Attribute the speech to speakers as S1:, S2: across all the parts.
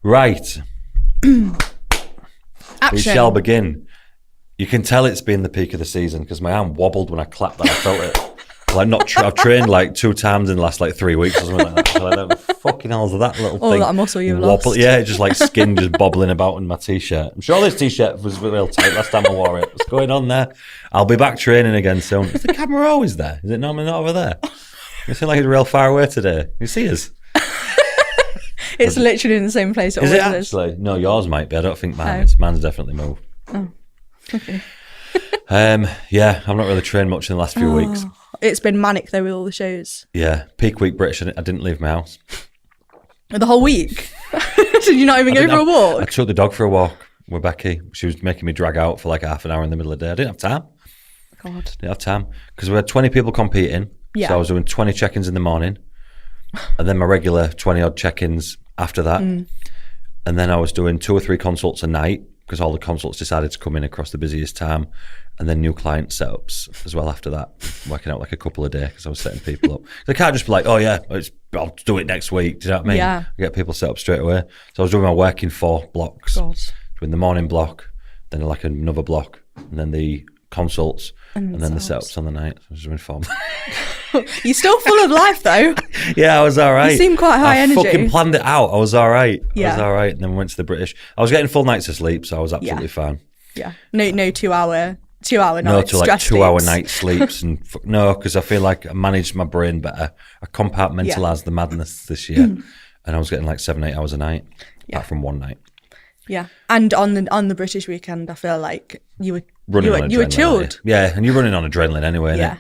S1: Right.
S2: Action.
S1: We shall begin. You can tell it's been the peak of the season because my arm wobbled when I clapped and I felt it. Like I've trained like 2 times in the last like 3 weeks or something like that. So I don't fucking hell is that little
S2: All
S1: thing.
S2: that muscle you've
S1: wobble.
S2: lost.
S1: Yeah, it's just like skin just bobbling about in my t-shirt. I'm sure this t-shirt was real tight last time I wore it. What's going on there? I'll be back training again soon. Is the camera always there? Is it normally not over there? You seem like it's real far away today. You see us?
S2: It's literally in the same place.
S1: Is it actually? No, yours might be. I don't think mine
S2: Oh.
S1: is. Mine's definitely moved.
S2: Oh, okay.
S1: Yeah, I've not really trained much in the last few weeks.
S2: It's been manic though with all the shows.
S1: Yeah, peak week British. I didn't leave my house.
S2: The whole week. Did you not even go for a walk?
S1: I took the dog for a walk with Becky. She was making me drag out for like half an hour in the middle of the day. I didn't have time.
S2: God.
S1: Didn't have time because we had 20 people competing.
S2: Yeah.
S1: So I was doing 20 check-ins in the morning, and then my regular 20 odd check-ins after that, and then I was doing 2 or 3 consults a night because all the consults decided to come in across the busiest time, and then new client setups as well after that, working out like a couple a day because I was setting people up. They can't just be like, oh yeah, I'll do it next week. Do you know what I mean?
S2: Yeah.
S1: I get people set up straight away. So I was doing my work in 4 blocks.
S2: God.
S1: Doing the morning block, then like another block, and then the consults, and then the setups on the night. So I was doing 4.
S2: You're still full of life though.
S1: Yeah, I was all right.
S2: You seem quite high energy.
S1: I fucking planned it out. I was all right.
S2: Yeah.
S1: I was all right. And then we went to the British. I was getting full nights of sleep, so I was absolutely fine.
S2: Yeah. No 2 hour nights.
S1: No, to like 2 hour
S2: sleeps.
S1: night sleeps. And no, because I feel like I managed my brain better. I compartmentalised the madness this year. And I was getting like 7-8 hours a night, apart from one night.
S2: Yeah. And on the British weekend, I feel like you were
S1: Running
S2: chilled.
S1: Yeah, and you're running on adrenaline anyway.
S2: Yeah.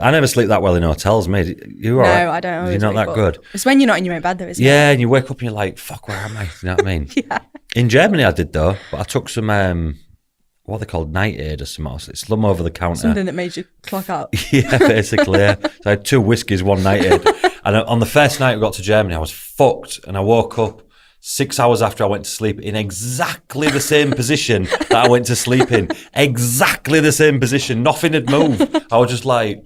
S1: I never sleep that well in hotels, mate. You all right?
S2: No, I don't.
S1: You're
S2: always
S1: not
S2: wake
S1: that
S2: up.
S1: good.
S2: It's when you're not in your own bed though, isn't it?
S1: Yeah, and you wake up and you're like, fuck, where am I? You know what I mean?
S2: Yeah.
S1: In Germany I did though, but I took some, what are they called, night aid or something else. It's some over the counter.
S2: Something that made you clock out.
S1: Yeah, basically, yeah. So I had 2 whiskeys, 1 night aid. And on the first night we got to Germany, I was fucked. And I woke up 6 hours after I went to sleep in exactly the same position that I went to sleep in. Exactly the same position. Nothing had moved. I was just like...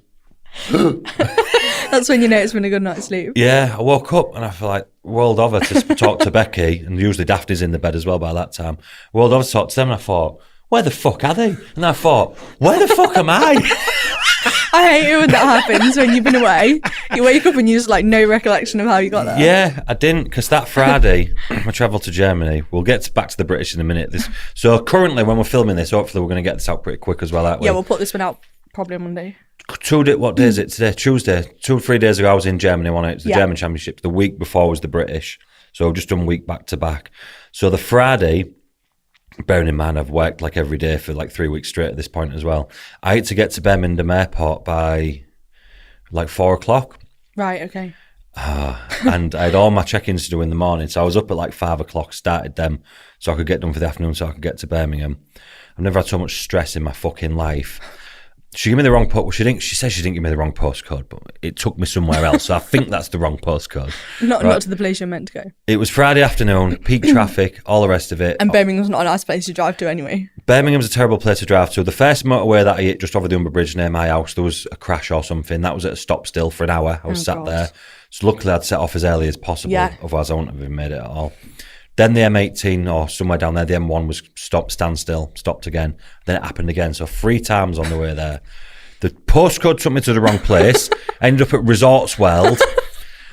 S2: That's when you know it's been a good night's sleep.
S1: Yeah, I woke up and I feel like rolled over to talk to Becky, and usually Daphne's in the bed as well by that time. Rolled over to talk to them and I thought, where the fuck are they? And I thought, where the fuck am I?
S2: I hate it when that happens when you've been away. You wake up and you just like no recollection of how you got there.
S1: Yeah, I didn't, because that Friday I travelled to Germany. We'll get back to the British in a minute. So currently when we're filming this, hopefully we're going to get this out pretty quick as well, aren't we?
S2: Yeah, we'll put this one out probably on Monday.
S1: What day is it today? Tuesday. 2 or 3 days ago I was in Germany. It was the German Championships. The week before was the British. So I've just done week back to back. So the Friday, bearing in mind I've worked like every day for like 3 weeks straight at this point as well, I had to get to Birmingham Airport by like 4 o'clock.
S2: Right, okay.
S1: And I had all my check-ins to do in the morning. So I was up at like 5 o'clock, started them so I could get done for the afternoon so I could get to Birmingham. I've never had so much stress in my fucking life. She gave me the wrong postcode. She said she didn't give me the wrong postcode, but it took me somewhere else. So I think that's the wrong postcode.
S2: Not to the place you're meant to go.
S1: It was Friday afternoon, peak traffic, all the rest of it.
S2: And Birmingham's not a nice place to drive to anyway.
S1: Birmingham's a terrible place to drive to. The first motorway that I hit just over the Humber Bridge near my house, there was a crash or something. That was at a stop still for an hour. I was sat there. So luckily I'd set off as early as possible.
S2: Yeah.
S1: Otherwise I wouldn't have even made it at all. Then the M18 or somewhere down there, the M1 was standstill, stopped again. Then it happened again. So 3 times on the way there. The postcode took me to the wrong place. I ended up at Resorts World.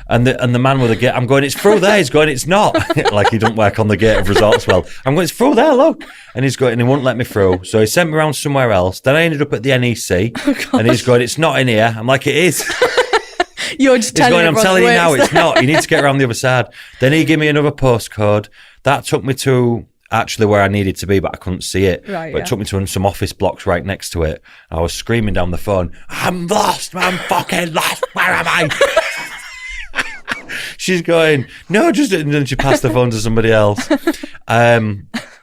S1: And the man with the gate, I'm going, it's through there. He's going, it's not. Like he don't work on the gate of Resorts World. I'm going, it's through there, look. And he's going, and he wouldn't let me through. So he sent me around somewhere else. Then I ended up at the NEC. And he's going, it's not in here. I'm like, it is.
S2: You're just telling
S1: I'm telling you now, it's not. You need to get around the other side. Then he gave me another postcode. That took me to actually where I needed to be, but I couldn't see it.
S2: Right,
S1: but it took me to some office blocks right next to it. I was screaming down the phone, I'm lost, I'm fucking lost, where am I? She's going, no, just, and then she passed the phone to somebody else.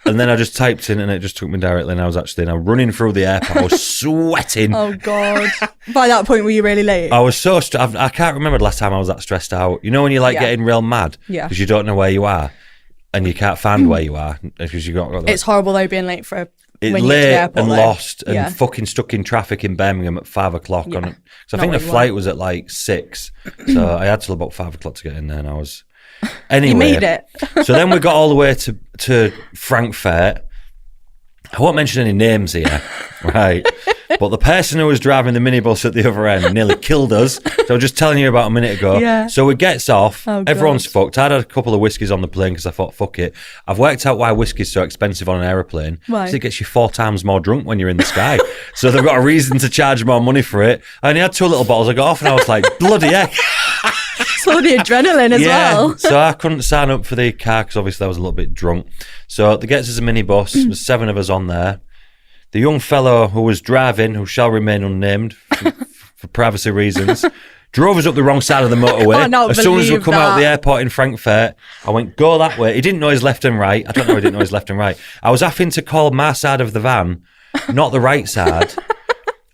S1: And then I just typed in and it just took me directly, and I was actually now running through the airport. I was sweating.
S2: Oh, God. By that point, were you really late?
S1: I was so I can't remember the last time I was that stressed out. You know when you're like getting real mad?
S2: Yeah.
S1: Because you don't know where you are and you can't find where you are because you got
S2: it's horrible though being late for
S1: it
S2: when you get to the
S1: late
S2: airport,
S1: and
S2: though.
S1: lost and fucking stuck in traffic in Birmingham at 5 o'clock. So I think the flight was at like 6. So I had till about 5 o'clock to get in there, and Anyway,
S2: You made it.
S1: So then we got all the way to Frankfurt. I won't mention any names here, right? But the person who was driving the minibus at the other end nearly killed us. So I was just telling you about a minute ago.
S2: Yeah.
S1: So it gets off.
S2: Oh,
S1: Everyone's
S2: God.
S1: fucked. I'd had a couple of whiskies on the plane because I thought, fuck it. I've worked out why whiskey's so expensive on an aeroplane.
S2: Why?
S1: Because it gets you 4 times more drunk when you're in the sky. So they've got a reason to charge more money for it. I only had 2 little bottles. I got off and I was like, bloody heck.
S2: So the adrenaline as well.
S1: So I couldn't sign up for the car because obviously I was a little bit drunk. So they gets us a minibus. There's 7 of us on there. The young fellow who was driving, who shall remain unnamed for privacy reasons, drove us up the wrong side of the motorway. As soon as we come out of the airport in Frankfurt, I went, go that way. He didn't know his left and right. I don't know he didn't know his left and right. I was having to call my side of the van, not the right side,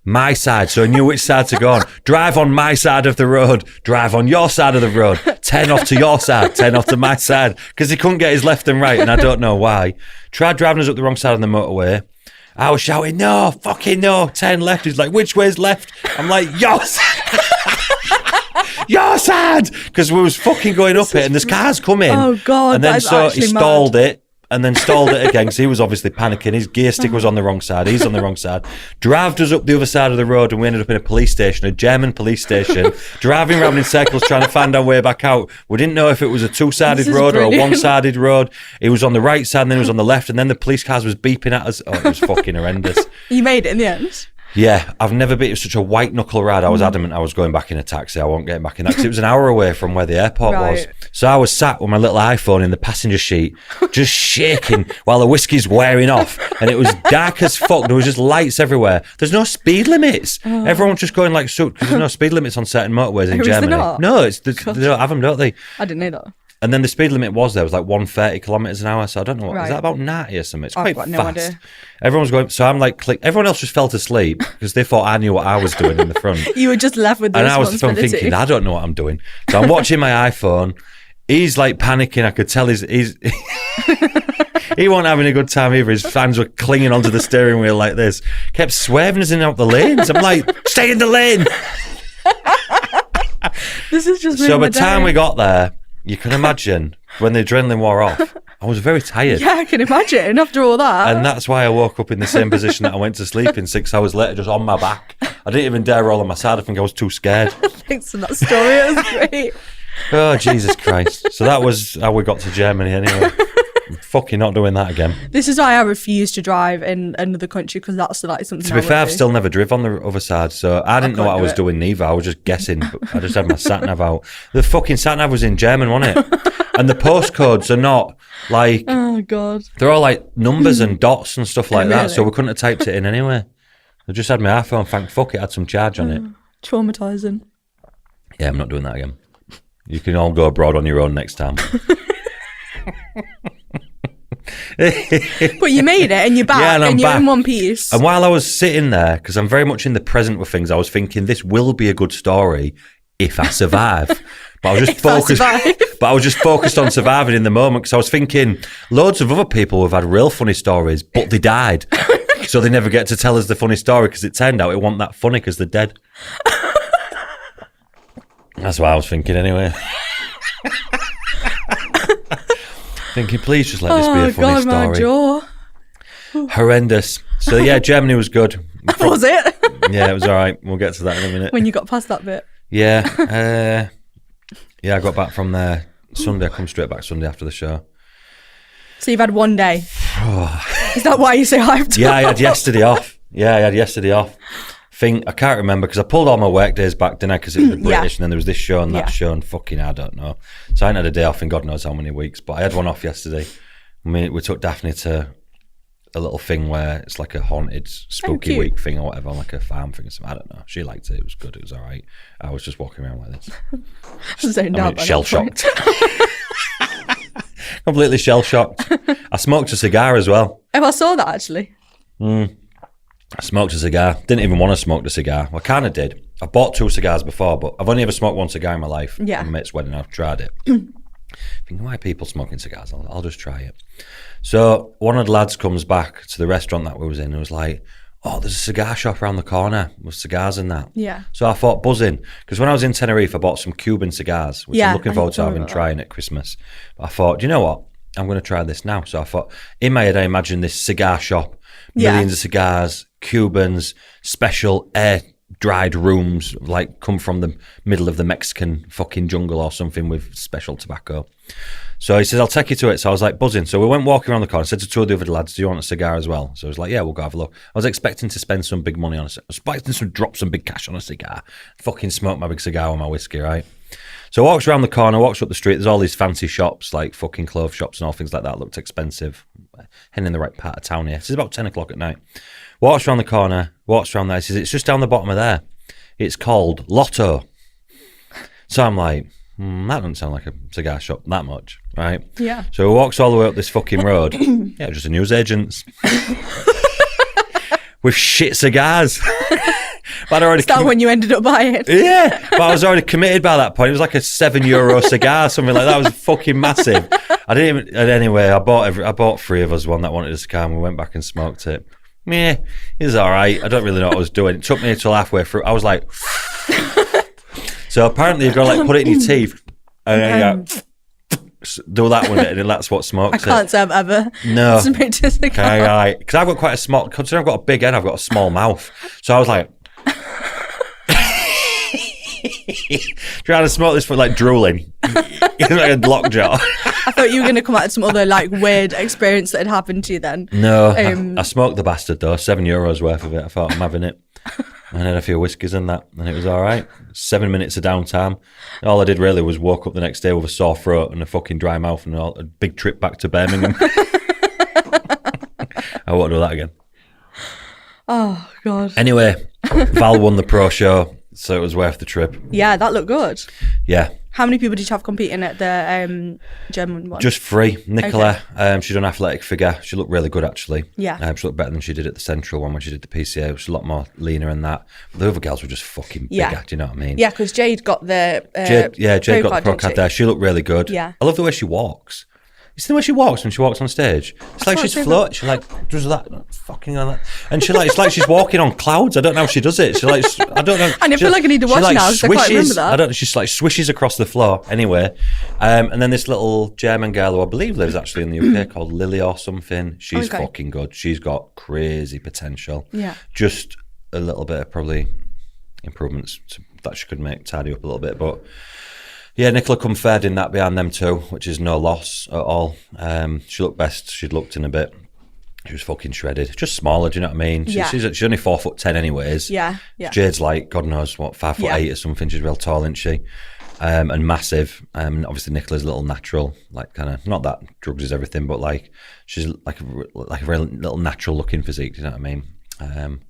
S1: my side, so I knew which side to go on. Drive on my side of the road. Drive on your side of the road. 10 off to your side, 10 off to my side. Because he couldn't get his left and right, and I don't know why. Tried driving us up the wrong side of the motorway. I was shouting, no, fucking no, 10 left. He's like, which way's left? I'm like, your side. Your side. Because we was fucking going up it and there's cars coming.
S2: Oh, God,
S1: and then
S2: that is
S1: so he
S2: actually
S1: stalled
S2: mad.
S1: it and then stalled it again because he was obviously panicking. His gear stick was on the wrong side. He's on the wrong side. Drove us up the other side of the road and we ended up in a police station, a German police station, driving around in circles trying to find our way back out. We didn't know if it was a 2-sided
S2: This is
S1: road or a
S2: brilliant.
S1: 1-sided road. It was on the right side and then it was on the left and then the police cars was beeping at us. Oh, it was fucking horrendous.
S2: You made it in the end.
S1: Yeah, I've never been. It was such a white knuckle ride. I was adamant I was going back in a taxi. I won't get back in that because it was an hour away from where the airport was.
S2: Right.
S1: So I was sat with my little iPhone in the passenger seat, just shaking while the whiskey's wearing off. And it was dark as fuck. There was just lights everywhere. There's no speed limits. Everyone was just going like suit because there's no speed limits on certain motorways in
S2: Is there
S1: Germany.
S2: not?
S1: No, they don't have them, don't they?
S2: I didn't know that.
S1: And then the speed limit was like 130 kilometres an hour. So I don't know. Is
S2: Right.
S1: that about 90 or something? It's
S2: I've
S1: quite
S2: got no
S1: fast.
S2: idea.
S1: Everyone's going. So I'm like, everyone else just fell to sleep because they thought I knew what I was doing in the front.
S2: You were just left with the
S1: And I was
S2: responsibility.
S1: thinking, I don't know what I'm doing. So I'm watching my iPhone. He's like panicking. I could tell he's he wasn't having a good time either. His fans were clinging onto the steering wheel like this. Kept swerving us in and out the lanes. I'm like, stay in the lane.
S2: This is just
S1: So by
S2: by
S1: the time we got there, you can imagine when the adrenaline wore off, I was very tired.
S2: Yeah, I can imagine after all that.
S1: And that's why I woke up in the same position that I went to sleep in 6 hours later, just on my back. I didn't even dare roll on my side. I think I was too scared.
S2: Thanks for that story. It was great.
S1: Oh, Jesus Christ. So that was how we got to Germany anyway. I'm fucking not doing that again.
S2: This is why I refuse to drive in another country because that's like something.
S1: To be fair, I've still never driven on the other side, so I didn't know
S2: can't
S1: what I
S2: do
S1: was
S2: it.
S1: doing neither. I was just guessing. But I just had my sat-nav out. The fucking sat-nav was in German, wasn't it? And the postcodes are not like...
S2: Oh God.
S1: They're all like numbers and dots and stuff like that,
S2: really?
S1: so we couldn't have typed it in anyway. I just had my iPhone, thank fuck it had some charge on it.
S2: Traumatizing.
S1: Yeah, I'm not doing that again. You can all go abroad on your own next time.
S2: But you made it and you're back
S1: Yeah, and I'm
S2: you're
S1: back.
S2: in one piece.
S1: And while I was sitting there, because I'm very much in the present with things, I was thinking this will be a good story if I survive. But I was just
S2: If I
S1: focused.
S2: survive.
S1: But I was just focused on surviving in the moment because I was thinking loads of other people have had real funny stories, but they died, so they never get to tell us the funny story because it turned out it wasn't that funny because they're dead. That's what I was thinking anyway. Thinking, please just let this be a funny
S2: God, my
S1: story.
S2: jaw.
S1: Horrendous. So yeah, Germany was good.
S2: Was it?
S1: Yeah, it was all right. We'll get to that in a minute.
S2: When you got past that bit.
S1: Yeah. Yeah, I got back from there Sunday. I come straight back Sunday after the show.
S2: So you've had one day. Is that why you say hyped?
S1: Yeah, I had yesterday off. I can't remember because I pulled all my work days back, didn't I? Because it was the British and then there was this show and that
S2: Yeah.
S1: show and fucking I don't know. So I hadn't had a day off in God knows how many weeks, but I had one off yesterday. We took Daphne to a little thing where it's like a haunted spooky
S2: cute.
S1: week thing or whatever, like a farm thing or something. I don't know. She liked it. It was good. It was all right. I was just walking around like this.
S2: Zoned out by that
S1: Shell
S2: point.
S1: shocked. Completely shell shocked. I smoked a cigar as well.
S2: Oh, I saw that actually.
S1: I smoked a cigar. Didn't even want to smoke the cigar. Well, I kind of did. I bought 2 cigars before, but I've only ever smoked 1 cigar in my life.
S2: Yeah.
S1: At my mate's wedding, I've tried it. Thinking, why are people smoking cigars? I'll just try it. So one of the lads comes back to the restaurant that we was in and was like, oh, there's a cigar shop around the corner with cigars and that.
S2: Yeah.
S1: So I thought buzzing, because when I was in Tenerife, I bought some Cuban cigars, which I'm looking forward to having trying at Christmas. But I thought, do you know what? I'm going to try this now. So I thought, in my head, I imagined this cigar shop, millions of cigars, Cubans, special air-dried rooms, like come from the middle of the Mexican fucking jungle or something with special tobacco. So he says, I'll take you to it. So I was like buzzing. So we went walking around the corner. I said to two of the other lads, do you want a cigar as well? So I was like, yeah, we'll go have a look. I was expecting to spend some big money on it. I was expecting to drop some big cash on a cigar. Fucking smoke my big cigar with my whiskey, right? So I walked around the corner, walked up the street. There's all these fancy shops, like fucking clothes shops and all things like that. Looked expensive. Heading in the right part of town here. It's about 10 o'clock at night. Walks around the corner, walks around there. He says, it's just down the bottom of there. It's called Lotto. So I'm like, that doesn't sound like a cigar shop that much, right?
S2: Yeah.
S1: So he walks all the way up this fucking road. Yeah, just a newsagent's. With shit cigars. But I already
S2: Is that when you ended up buying?
S1: Yeah, but I was already committed by that point. It was like a €7 cigar, something like that. It was fucking massive. I didn't even. Anyway, I bought three of us one that wanted a cigar, and we went back and smoked it. Meh, it was all right. I don't really know what I was doing. It took me until halfway through. I was like, so apparently you've got to like put it in your teeth and then do that with it, and that's what smokes it.
S2: I can't say I've ever smoked a cigar.
S1: Because I've got quite a small. Considering I've got a big head, I've got a small mouth. So I was like. Trying to smoke this for like drooling. It's like a lockjaw.
S2: I thought you were going to come out with some other like weird experience that had happened to you then.
S1: No, I smoked the bastard though. €7 worth of it. I thought I'm having it. And then a few whiskies and that, and it was all right. 7 minutes of downtime. All I did really was woke up the next day with a sore throat and a fucking dry mouth and a big trip back to Birmingham. I won't do that again.
S2: Oh God.
S1: Anyway, Val won the pro show. So it was worth the trip.
S2: Yeah, that looked good.
S1: Yeah.
S2: How many people did you have competing at the German one?
S1: Just 3. Nicola, she done athletic figure. She looked really good, actually.
S2: Yeah.
S1: She looked better than she did at the Central one when she did the PCA. She was a lot more leaner in that. But the other girls were just fucking bigger, do you know what I mean?
S2: Yeah, because Jade got the
S1: Jade got the pro card there. She looked really good.
S2: Yeah.
S1: I love the way she walks. You see the way she walks when she walks on stage? It's like she's floating. She like does that fucking on that, and she like it's like she's walking on clouds. I don't know how she does it. She like I don't know.
S2: I feel like I need to watch now because I can't remember that.
S1: I don't know. She's like swishes across the floor. Anyway, and then this little German girl who I believe lives actually in the UK called Lily or something. She's fucking good. She's got crazy potential.
S2: Yeah.
S1: Just a little bit of probably improvements that she could make tidy up a little bit, but. Yeah, Nicola come third in that behind them two, which is no loss at all. She looked best she'd looked in a bit. She was fucking shredded. Just smaller, do you know what I mean? She's only 4'10" anyways.
S2: Yeah.
S1: Jade's like, God knows what, 5'8" or something. She's real tall, isn't she? And massive. Obviously Nicola's a little natural, like kind of, not that drugs is everything, but like she's like a real little natural looking physique, do you know what I mean?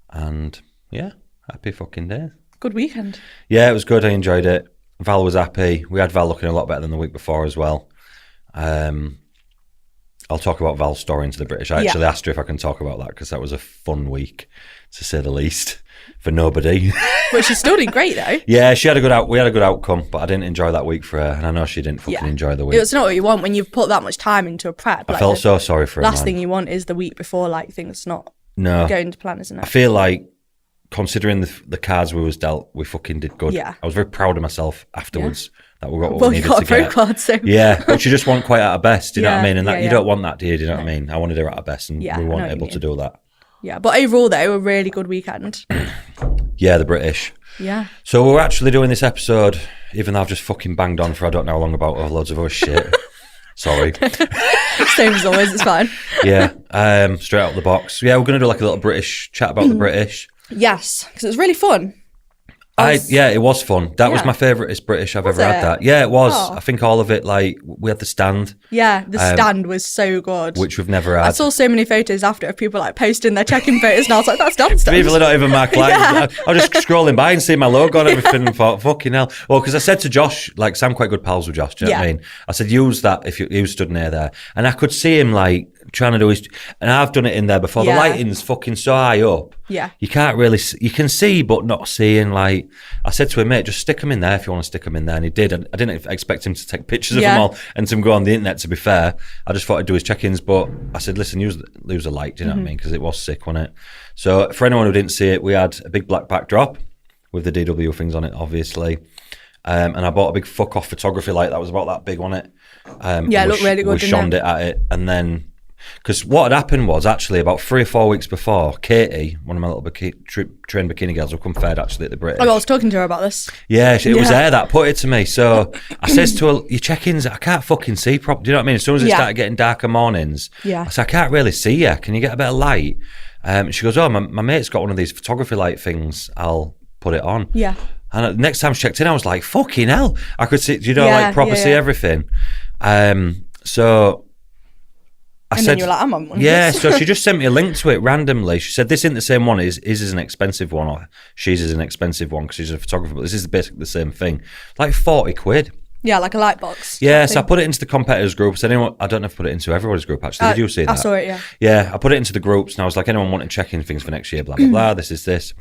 S1: And yeah, happy fucking day.
S2: Good weekend.
S1: Yeah, it was good. I enjoyed it. Val was happy. We had Val looking a lot better than the week before as well. I'll talk about Val's story into the British. I actually asked her if I can talk about that because that was a fun week, to say the least, for nobody.
S2: But she still did great though.
S1: Yeah, we had a good outcome, but I didn't enjoy that week for her, and I know she didn't fucking enjoy the week.
S2: It's not what you want when you've put that much time into a prep.
S1: I felt so sorry for her.
S2: Last thing you want is the week before, like things not going to plan, isn't it?
S1: I feel like, considering the cards we was dealt, we fucking did good.
S2: Yeah.
S1: I was very proud of myself afterwards that we got what we needed to get. Well, you got a
S2: pro card, so...
S1: Yeah, but you just want quite at her best, do you know what I mean? And that you don't want that, do you? Do you know what I mean? I wanted her at her best, and we weren't able to do that.
S2: Yeah, but overall, though, a really good weekend.
S1: Yeah, the British.
S2: Yeah.
S1: So we're actually doing this episode, even though I've just fucking banged on for I don't know how long about loads of other shit. Sorry.
S2: Same as always, it's fine.
S1: Yeah, straight out of the box. Yeah, we're going to do like a little British chat about the British.
S2: Yes, because it was really fun.
S1: It was fun. That was my favourite British I've ever had that. Yeah, it was. I think all of it, like, we had the stand.
S2: Yeah, the stand was so good.
S1: Which we've never had.
S2: I saw so many photos after of people like posting their check-in photos and I was like, that's done stuff.
S1: People are not even my clients. I was just scrolling by and seeing my logo and everything and thought, fucking hell. Well, because I said to Josh, like, I'm quite good pals with Josh, do you know what I mean? I said, use that if you stood near there. And I could see him, like, trying to do his, and I've done it in there before.
S2: Yeah.
S1: The lighting's fucking so high up.
S2: Yeah.
S1: You can't really, you can see, but not seeing. Like, I said to him, mate, just stick them in there if you want to stick them in there. And he did. And I didn't expect him to take pictures of them all and to go on the internet, to be fair. I just thought I'd do his check-ins, but I said, listen, use the light, do you know what I mean? Because it was sick, wasn't it? So for anyone who didn't see it, we had a big black backdrop with the DW things on it, obviously. And I bought a big fuck off photography light that was about that big on it.
S2: It looked really good.
S1: We shone it at it, and then because what had happened was actually about 3 or 4 weeks before, Katie, one of my little trained bikini girls, who come fared actually at the British.
S2: Oh, I was talking to her about this.
S1: Yeah, it was her that put it to me. So I says to her, "Your check-ins, I can't fucking see properly." Do you know what I mean? As soon as it started getting darker mornings, I said, "I can't really see you. Can you get a bit of light?" She goes, "Oh, my mate's got one of these photography light things. I'll put it on."
S2: Yeah.
S1: And next time she checked in, I was like, fucking hell. I could see, proper see everything. So I said,
S2: then you were like, I'm on one.
S1: Yeah, so she just sent me a link to it randomly. She said, this isn't the same one. His is an expensive one, or she's is an expensive one because she's a photographer, but this is basically the same thing. Like 40 quid.
S2: Yeah, like a light box.
S1: Yeah, so I put it into the competitors group. So anyone, I don't know if I put it into everybody's group actually. Did you see that?
S2: I saw it, yeah.
S1: Yeah, I put it into the groups and I was like, anyone wanting to check in things for next year, blah, blah, blah, this is this.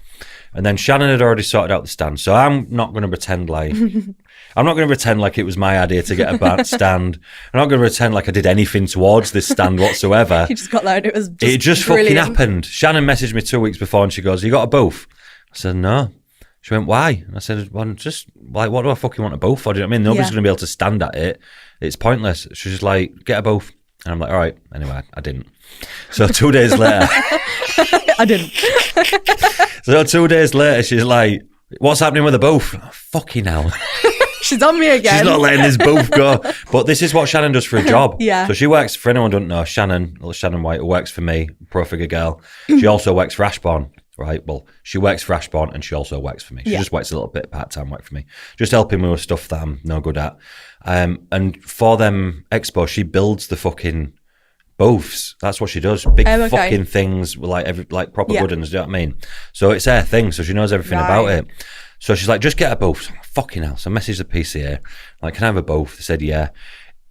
S1: And then Shannon had already sorted out the stand. So I'm not going to pretend like it was my idea to get a stand. I'm not going to pretend like I did anything towards this stand whatsoever.
S2: You just got there and it was just
S1: It just
S2: brilliant.
S1: fucking happened. Shannon messaged me 2 weeks before and she goes, you got a booth? I said, no. She went, why? And I said, well, just like, what do I fucking want a booth for? Do you know what I mean? Nobody's going to be able to stand at it. It's pointless. She's just like, get a booth. And I'm like, all right. Anyway, I didn't. So 2 days later.
S2: I didn't.
S1: So 2 days later, she's like, what's happening with the booth? Oh, fucking hell.
S2: She's on me again.
S1: She's not letting this booth go. But this is what Shannon does for a job.
S2: Yeah.
S1: So she works, for anyone who doesn't know, Shannon White, who works for me, pro figure girl. She also works for Ashbourne. Right, well, she works for Ashbourne and she also works for me. She just works a little bit part-time work for me, just helping me with stuff that I'm no good at. And for them expo, she builds the fucking booths. That's what she does. Big fucking things with like proper good ones. Do you know what I mean? So it's her thing. So she knows everything about it. So she's like, just get a booth. I'm like, fucking hell. So I messaged the PCA, like, can I have a booth? They said, yeah.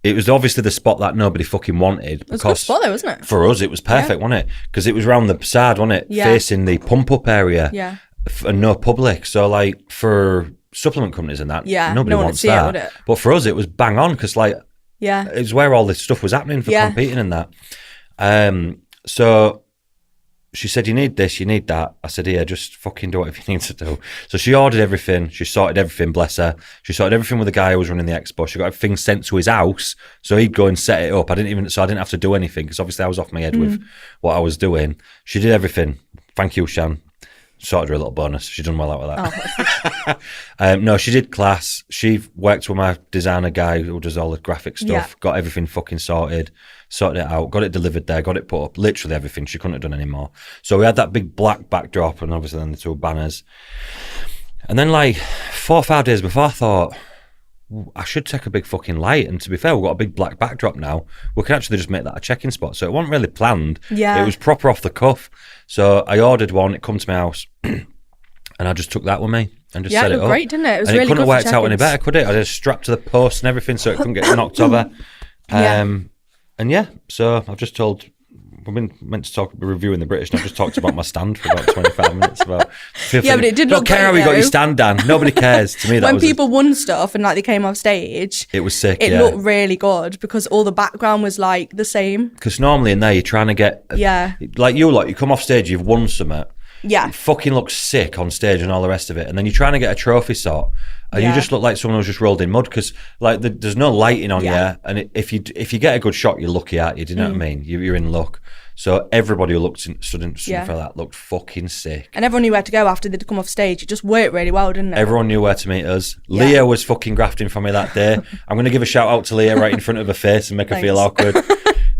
S1: It was obviously the spot that nobody fucking wanted.
S2: It was a good spot though, wasn't it?
S1: For us, it was perfect, wasn't it? Because it was round the side, wasn't it?
S2: Yeah.
S1: Facing the pump-up area.
S2: Yeah.
S1: And no public. So, like, for supplement companies and that, nobody wants that.
S2: Would it?
S1: But for us, it was bang on because, like, it was where all this stuff was happening for competing and that. So she said, you need this, you need that. I said, yeah, just fucking do whatever you need to do. So she ordered everything. She sorted everything, bless her. She sorted everything with the guy who was running the expo. She got everything sent to his house. So he'd go and set it up. I didn't have to do anything because obviously I was off my head with what I was doing. She did everything. Thank you, Shan. Sorted her a little bonus. She done well out of that. No, she did class. She worked with my designer guy who does all the graphic stuff. Got everything fucking sorted it out, got it delivered there, got it put up, literally everything. She couldn't have done any more. So we had that big black backdrop and obviously then the 2 banners. And then like 4 or 5 days before, I thought, I should take a big fucking light. And to be fair, we've got a big black backdrop now. We can actually just make that a check-in spot. So it wasn't really planned.
S2: Yeah.
S1: It was proper off the cuff. So I ordered one, it come to my house, and I just took that with me and just set it up.
S2: Great, didn't it? It was
S1: and
S2: really
S1: it couldn't
S2: good
S1: have worked out any better, could it? I just strapped to the post and everything so it couldn't get knocked over. And yeah, so I've just told, we've been meant to talk, reviewing the British, and I've just talked about my stand for about 25 minutes. But
S2: it did
S1: don't
S2: look
S1: care
S2: great,
S1: how we got
S2: though.
S1: your stand, Dan. Nobody cares. To me, that
S2: when
S1: was
S2: people won stuff and like they came off stage,
S1: it was sick.
S2: It looked really good because all the background was like the same.
S1: Because normally in there you're trying to get like you come off stage, you've won something.
S2: Yeah.
S1: It fucking looks sick on stage and all the rest of it, and then you're trying to get a trophy shot. And you just look like someone who's just rolled in mud because like there's no lighting on you, and if you get a good shot, you're lucky at you. Do you know what I mean? You're in luck. So everybody who stood in front of that looked fucking sick.
S2: And everyone knew where to go after they'd come off stage. It just worked really well, didn't it?
S1: Everyone knew where to meet us. Leah was fucking grafting for me that day. I'm going to give a shout out to Leah right in front of her face and make her feel awkward.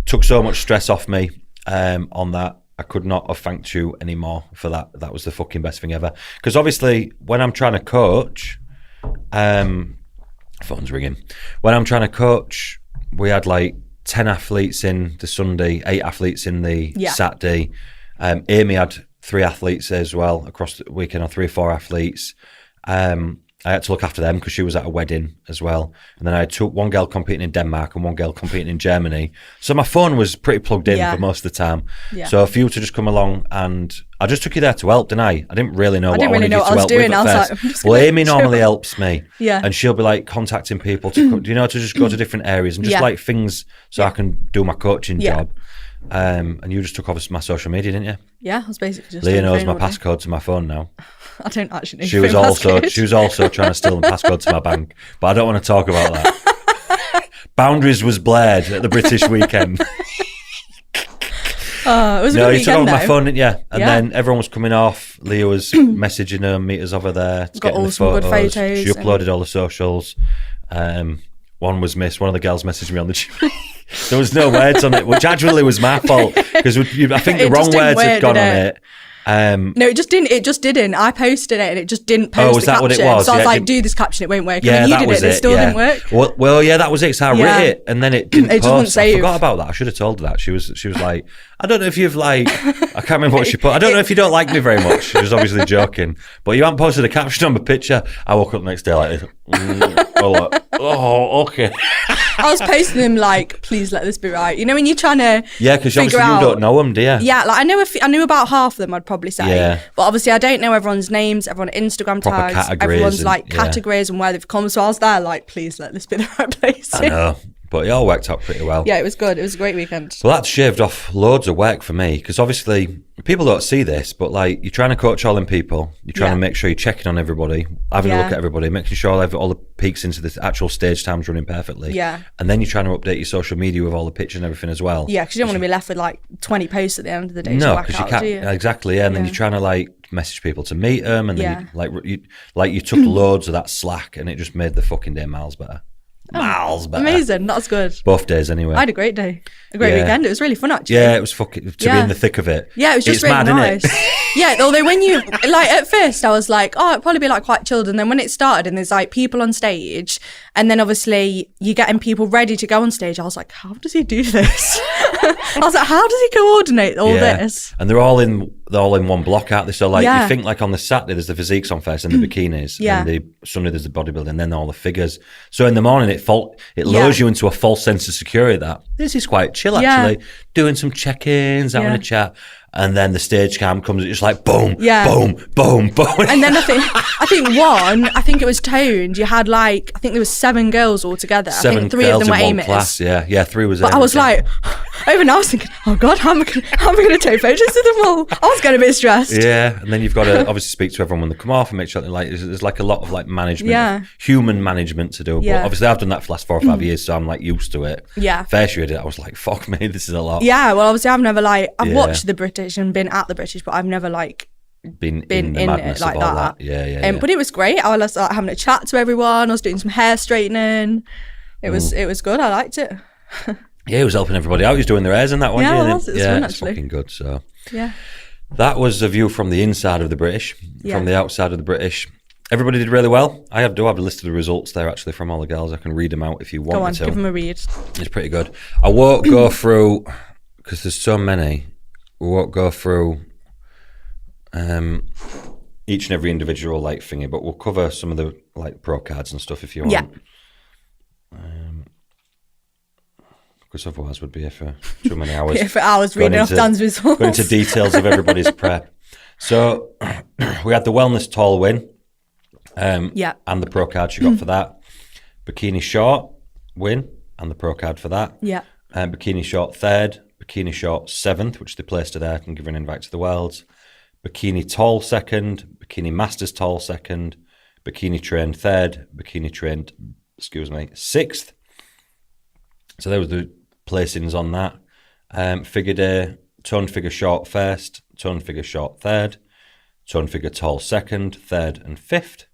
S1: Took so much stress off me on that. I could not have thanked you anymore for that. That was the fucking best thing ever. Because obviously when I'm trying to coach, phone's ringing. When I'm trying to coach, we had like 10 athletes in the Sunday, 8 athletes in the Saturday. Amy had 3 athletes as well across the weekend, or 3 or 4 athletes. And I had to look after them because she was at a wedding as well. And then I had one girl competing in Denmark and one girl competing in Germany. So my phone was pretty plugged in for most of the time. Yeah. So for you to just come along, and I just took you there to help, didn't I? I didn't really know what I wanted you to help with at first. Well, Amy normally helps me.
S2: Yeah.
S1: And she'll be like contacting people to, to just go to different areas and just like things so I can do my coaching job. And you just took over my social media, didn't you?
S2: Yeah, I was basically just.
S1: Leah knows my passcode to my phone now.
S2: I don't actually know.
S1: She was also trying to steal the passcode to my bank, but I don't want to talk about that. Boundaries was blared at the British weekend.
S2: It was a good weekend,
S1: you took over my phone, didn't you? And then everyone was coming off. Leah was messaging her, meet us over there.
S2: Got all some good photos.
S1: She uploaded all the socials. One was missed. One of the girls messaged me on the tube. There was no words on it, which actually was my fault because I think the wrong words had gone on it.
S2: No, it just didn't. It just didn't. I posted it and it just didn't post
S1: was
S2: the
S1: that
S2: caption.
S1: What it was?
S2: So I was like, do this caption, it won't work.
S1: Yeah,
S2: and then you did it, and it still didn't work.
S1: Well, yeah, that was it. So I writ it and then it didn't post.
S2: Just wouldn't save.
S1: I forgot about that. I should have told her that. She was like, I don't know if you've I can't remember what she put. I don't know if you don't like me very much. She was obviously joking. But you haven't posted a caption on my picture. I woke up the next day like this. Oh, okay.
S2: I was posting them like, please let this be right. You know, when you're trying to
S1: because obviously you don't know them, do you?
S2: Yeah, like I knew about half of them, I'd probably say. Yeah. But obviously I don't know everyone's names, everyone's Instagram
S1: proper
S2: tags, everyone's categories and where they've come. So I was there like, please let this be the right place.
S1: I know. But it all worked out pretty well.
S2: Yeah, it was good. It was a great weekend.
S1: Well, that shaved off loads of work for me because obviously people don't see this, but you're trying to coach all them people. You're trying to make sure you're checking on everybody, having a look at everybody, making sure all the peaks into the actual stage times running perfectly.
S2: Yeah.
S1: And then you're trying to update your social media with all the pictures and everything as well.
S2: Yeah, because you don't want to be left with 20 posts at the end of the day.
S1: No, because you can't. Exactly, yeah. And then you're trying to message people to meet them, and then you took loads of that slack, and it just made the fucking day miles better. Miles better.
S2: Amazing, that's good.
S1: Both days anyway.
S2: I had a great day. A great weekend. It was really fun actually.
S1: Yeah, it was fucking to be in the thick of it.
S2: Yeah, it was just really
S1: mad,
S2: nice. Yeah, although when you at first I was like, oh, it'd probably be quite chilled, and then when it started and there's people on stage, and then obviously you're getting people ready to go on stage, I was like, how does he do this? I was like, how does he coordinate all this?
S1: And they're all in one block, aren't they? So you think on the Saturday there's the physiques on first and the bikinis, and the Sunday there's the bodybuilding, and then all the figures. So in the morning it lures you into a false sense of security that this is quite chill actually, doing some check-ins, having a chat. And then the stage cam comes, it's just boom, boom, boom, boom.
S2: And then I think it was toned. You had I think there was 7 girls all together. I think 3 of them were Amy's.
S1: Class, yeah, 3 was.
S2: But I was over now I was thinking, oh God, how am I going to take photos of them all? I was getting a bit stressed.
S1: Yeah, and then you've got to obviously speak to everyone when they come off and make sure that there's a lot of management, human management to do. But obviously I've done that for the last 4 or 5 years, so I'm used to it.
S2: Yeah.
S1: First year I did it, I was like, fuck me, this is a lot.
S2: Yeah, well obviously I've never I've watched the British and been at the British, but I've never
S1: been in it like that. Yeah.
S2: But it was great. I was having a chat to everyone. I was doing some hair straightening. It was good. I liked it.
S1: Yeah, he was helping everybody out. He was doing their hairs and that one.
S2: Yeah, it was fun,
S1: it's fucking good. So
S2: yeah,
S1: that was a view from the inside of the British. From the outside of the British, everybody did really well. I do have a list of the results there actually from all the girls. I can read them out if you want
S2: me to.
S1: Go on,
S2: give them a read.
S1: It's pretty good. I won't go through because there's so many. We won't go through each and every individual thingy, but we'll cover some of the pro cards and stuff if you want.
S2: Yeah.
S1: Because otherwise we'd be here for too many hours.
S2: For hours reading off Dan's results.
S1: Going into details of everybody's prep. So we had the wellness tall win. And the pro card she got for that. Bikini short win and the pro card for that.
S2: Yeah.
S1: Bikini short 3rd. Bikini short 7th, which they placed her there and give her an invite to the Worlds. Bikini tall 2nd. Bikini masters tall 2nd. Bikini trained 3rd. Bikini trained, 6th. So there was the placings on that. Figure day, toned figure short 1st, toned figure short 3rd, toned figure tall 2nd, 3rd and 5th,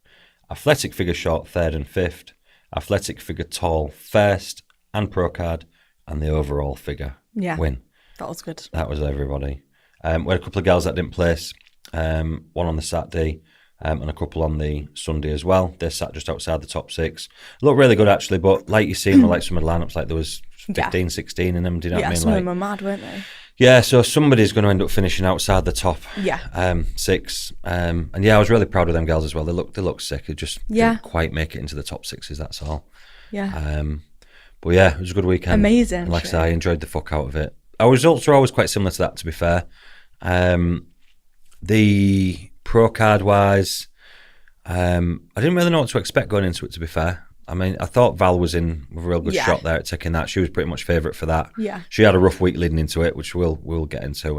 S1: athletic figure short 3rd and 5th, athletic figure tall 1st and pro card, and the overall figure win.
S2: That was good.
S1: That was everybody. We had a couple of girls that didn't place, one on the Saturday and a couple on the Sunday as well. They sat just outside the top 6. Looked really good actually, but you see, some of the lineups, there was 15, 16 in them. Do you know what I mean?
S2: Some of them were mad, weren't they?
S1: Yeah, so somebody's going to end up finishing outside the top
S2: Yeah.
S1: 6. And yeah, I was really proud of them girls as well. They look sick. They just didn't quite make it into the top 6s, that's all.
S2: Yeah.
S1: But yeah, it was a good weekend.
S2: Amazing.
S1: And like I said, I enjoyed the fuck out of it. Our results are always quite similar to that, to be fair. The pro card wise, I didn't really know what to expect going into it, to be fair. I mean, I thought Val was in with a real good shot there at taking that. She was pretty much favourite for that.
S2: Yeah.
S1: She had a rough week leading into it, which we'll get into.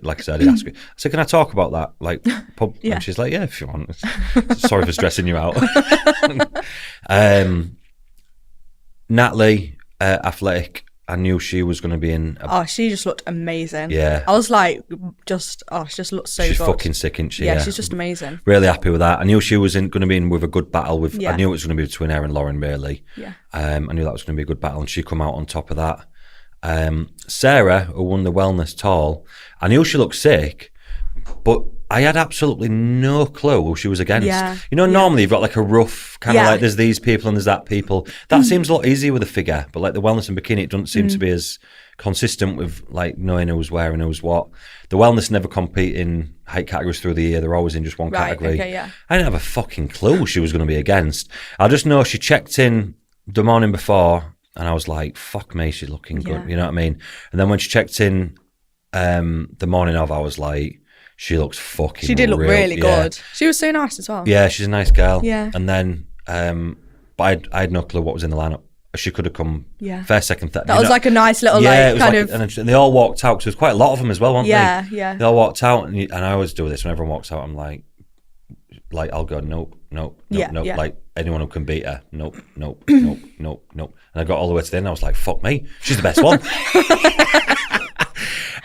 S1: Like I said, I did ask her. I said, can I talk about that? Like, pub?
S2: Yeah.
S1: And she's like, yeah, if you want. Sorry for stressing you out. Natalie, athletic. I knew she was going to be in.
S2: She just looked amazing.
S1: Yeah.
S2: I was like, she just looked so
S1: she's
S2: good.
S1: fucking sick, isn't she?
S2: Yeah, she's just amazing.
S1: Really happy with that. I knew she was going to be in with a good battle with.
S2: Yeah.
S1: I knew it was going to be between her and Lauren, really.
S2: Yeah.
S1: I knew that was going to be a good battle, and she come out on top of that. Sarah, who won the wellness tall, I knew she looked sick, but I had absolutely no clue who she was against.
S2: Yeah.
S1: You know, normally you've got like a rough kind of
S2: Yeah.
S1: like there's these people and there's that people. That seems a lot easier with a figure, but like the wellness and bikini, it doesn't seem to be as consistent with like knowing who's where and who's what. The wellness never compete in height categories through the year. They're always in just one category.
S2: Okay, yeah.
S1: I didn't have a fucking clue who she was going to be against. I just know she checked in the morning before and I was like, fuck me, she's looking good.
S2: Yeah.
S1: You know what I mean? And then when she checked in the morning of, I was like, she looks fucking
S2: She did look
S1: real.
S2: really
S1: Yeah.
S2: good. She was so nice as well.
S1: Yeah, she's a nice girl.
S2: Yeah.
S1: And then, but I had no clue what was in the lineup. She could have come first, second, third.
S2: That was like a nice little
S1: it was
S2: kind of.
S1: and they all walked out because there was quite a lot of them as well, weren't
S2: Yeah,
S1: they?
S2: yeah.
S1: They all walked out, and I always do this when everyone walks out. I'm like I'll go nope.
S2: Yeah.
S1: Like anyone who can beat her, nope. And I got all the way to the end. I was like, fuck me, she's the best one.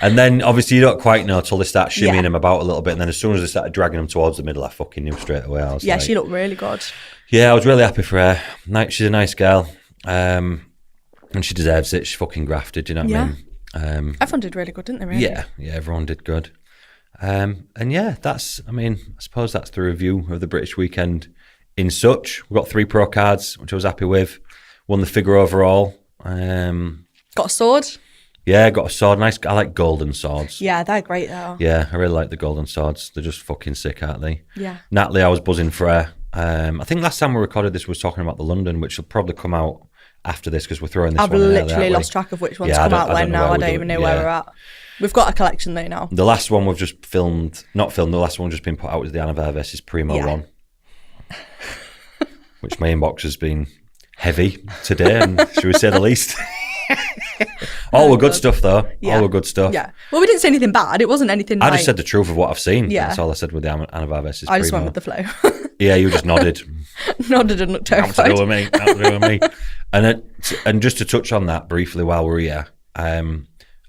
S1: And then obviously you don't quite know till they start shimmying him about a little bit, and then as soon as they started dragging him towards the middle, I fucking knew straight away. I was like,
S2: She looked really good.
S1: yeah, I was really happy for her. She's a nice girl, and she deserves it. She's fucking grafted, you know what I mean?
S2: Everyone did really good, didn't they? Really?
S1: Yeah, everyone did good. And yeah, I suppose that's the review of the British weekend in such. We've got 3 pro cards, which I was happy with. Won the figure overall.
S2: Got a sword.
S1: Yeah, got a sword. Nice. I like golden swords.
S2: Yeah, they're great though.
S1: Yeah, I really like the golden swords. They're just fucking sick, aren't they?
S2: Yeah.
S1: Natalie, I was buzzing for her. I think last time we recorded this, we was talking about the London, which will probably come out after this because we're throwing this
S2: I've
S1: one in early,
S2: literally
S1: aren't we?
S2: lost track of which one's
S1: Yeah,
S2: come out when now. I don't
S1: we're
S2: even know
S1: doing-
S2: where
S1: yeah.
S2: we're at. We've got a collection though now.
S1: The last one we've just not filmed, the last one just been put out was the Anavar versus Primo one, which my inbox has been heavy today, and should we say the least. All were good stuff though.
S2: Yeah.
S1: All were good stuff.
S2: Yeah. Well, we didn't say anything bad. It wasn't anything.
S1: I just said the truth of what I've seen.
S2: Yeah.
S1: That's all I said with the Anavar versus Primo.
S2: I just went with the flow.
S1: Yeah, you just nodded.
S2: Nodded and looked
S1: Nothing to
S2: terrified.
S1: do with me. Nothing to do with me. And just to touch on that briefly while we're here,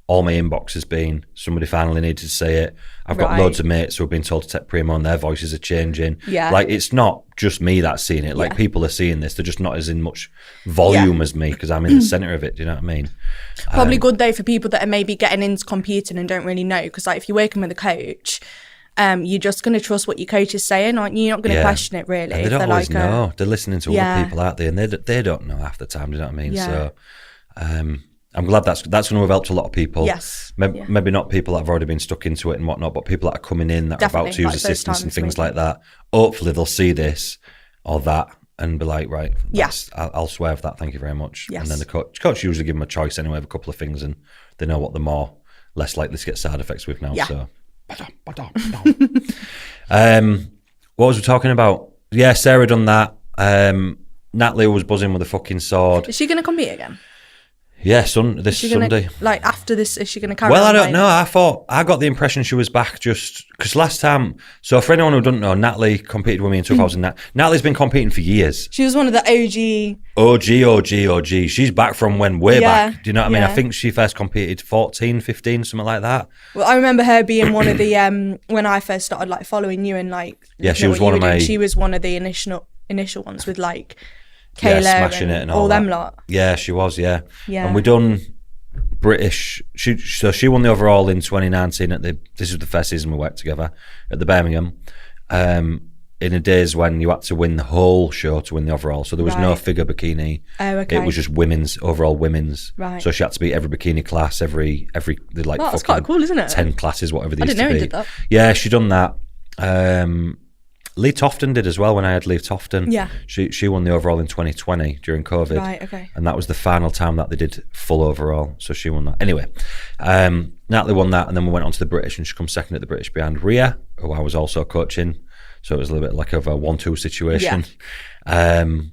S1: all my inbox has been somebody finally needed to say it. I've got
S2: Right.
S1: loads of mates who have been told to take Primo and their voices are changing.
S2: Yeah.
S1: Like it's not just me that's seeing it. Like
S2: Yeah.
S1: people are seeing this. They're just not as in much volume as me because I'm in the centre of it. Do you know what I mean?
S2: Probably good though for people that are maybe getting into competing and don't really know, because like if you're working with a coach, you're just going to trust what your coach is saying, aren't you? You're not going to question it really.
S1: And they
S2: if
S1: don't
S2: they're
S1: always
S2: like,
S1: know. They're listening to
S2: Yeah.
S1: other people, aren't they? And they don't know half the time. Do you know what I mean?
S2: Yeah.
S1: So I'm glad that's going to have helped a lot of people.
S2: Yes.
S1: Maybe,
S2: Yeah.
S1: maybe not people that have already been stuck into it and whatnot, but people that are coming in that are about to
S2: Definitely,
S1: use
S2: like those
S1: assistance and
S2: times
S1: things
S2: maybe.
S1: like that. Hopefully they'll see this or that and be like, right,
S2: Yeah.
S1: I'll swear for that. Thank you very much.
S2: Yes.
S1: And then the coach usually give them a choice anyway of a couple of things, and they know what they're less likely to get side effects with now.
S2: Yeah.
S1: So. What was we talking about? Yeah, Sarah done that. Natalie was buzzing with a fucking sword.
S2: is she going to compete again?
S1: Yeah, this
S2: Is she gonna,
S1: Sunday.
S2: like after this, is she going to carry
S1: Well,
S2: on?
S1: I don't know. I got the impression she was back just because last time. So for anyone who doesn't know, Natalie competed with me in 2009. Natalie's been competing for years.
S2: She was one of the
S1: OG. She's back from way
S2: Yeah,
S1: back. Do you know what I mean?
S2: yeah.
S1: I think she first competed 14, 15, something like that.
S2: Well, I remember her being one of the when I first started like following you and like
S1: Yeah, she
S2: know
S1: was
S2: what you
S1: one
S2: were
S1: of my-
S2: doing. She was one of the initial ones with like
S1: Yeah,
S2: Kayla
S1: smashing it and all
S2: them
S1: that.
S2: lot.
S1: Yeah, she was. Yeah.
S2: Yeah.
S1: And we done British. She won the overall in 2019 this was the first season we worked together at the Birmingham. in the days when you had to win the whole show to win the overall. So there was no
S2: Right.
S1: figure bikini.
S2: Oh, okay.
S1: It was just overall women's.
S2: Right.
S1: So she had to beat every bikini class, every like
S2: Well, that's
S1: fucking
S2: quite cool, isn't it?
S1: 10 classes, whatever they
S2: I
S1: used
S2: didn't know
S1: to
S2: he
S1: be.
S2: did that.
S1: Yeah, she done that. Lee Tofton did as well when I had Lee Tofton.
S2: Yeah.
S1: She won the overall in 2020 during COVID.
S2: Right, okay.
S1: And that was the final time that they did full overall. So she won that. Anyway, Natalie won that, and then we went on to the British, and she comes second at the British behind Rhea, who I was also coaching. So it was a little bit like of a 1-2 situation. And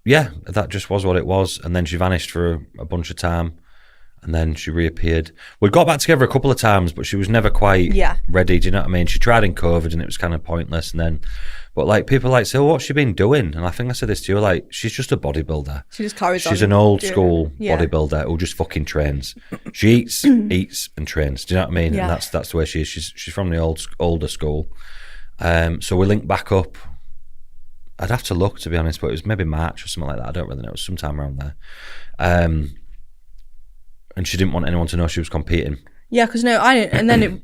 S1: yeah, that just was what it was. And then she vanished for a bunch of time. And then she reappeared. We got back together a couple of times, but she was never quite ready. Do you know what I mean? She tried in COVID and it was kind of pointless. And then, but like people like say, well, what's she been doing? And I think I said this to you, like, she's just a bodybuilder.
S2: She just carries on.
S1: She's an old school
S2: Yeah.
S1: bodybuilder who just fucking trains. She eats, eats and trains. Do you know what I mean?
S2: Yeah.
S1: And that's the way she is. She's from the older school. So we linked back up. I'd have to look, to be honest, but it was maybe March or something like that. I don't really know. It was sometime around there. And she didn't want anyone to know she was competing.
S2: Yeah, because no, I didn't. And then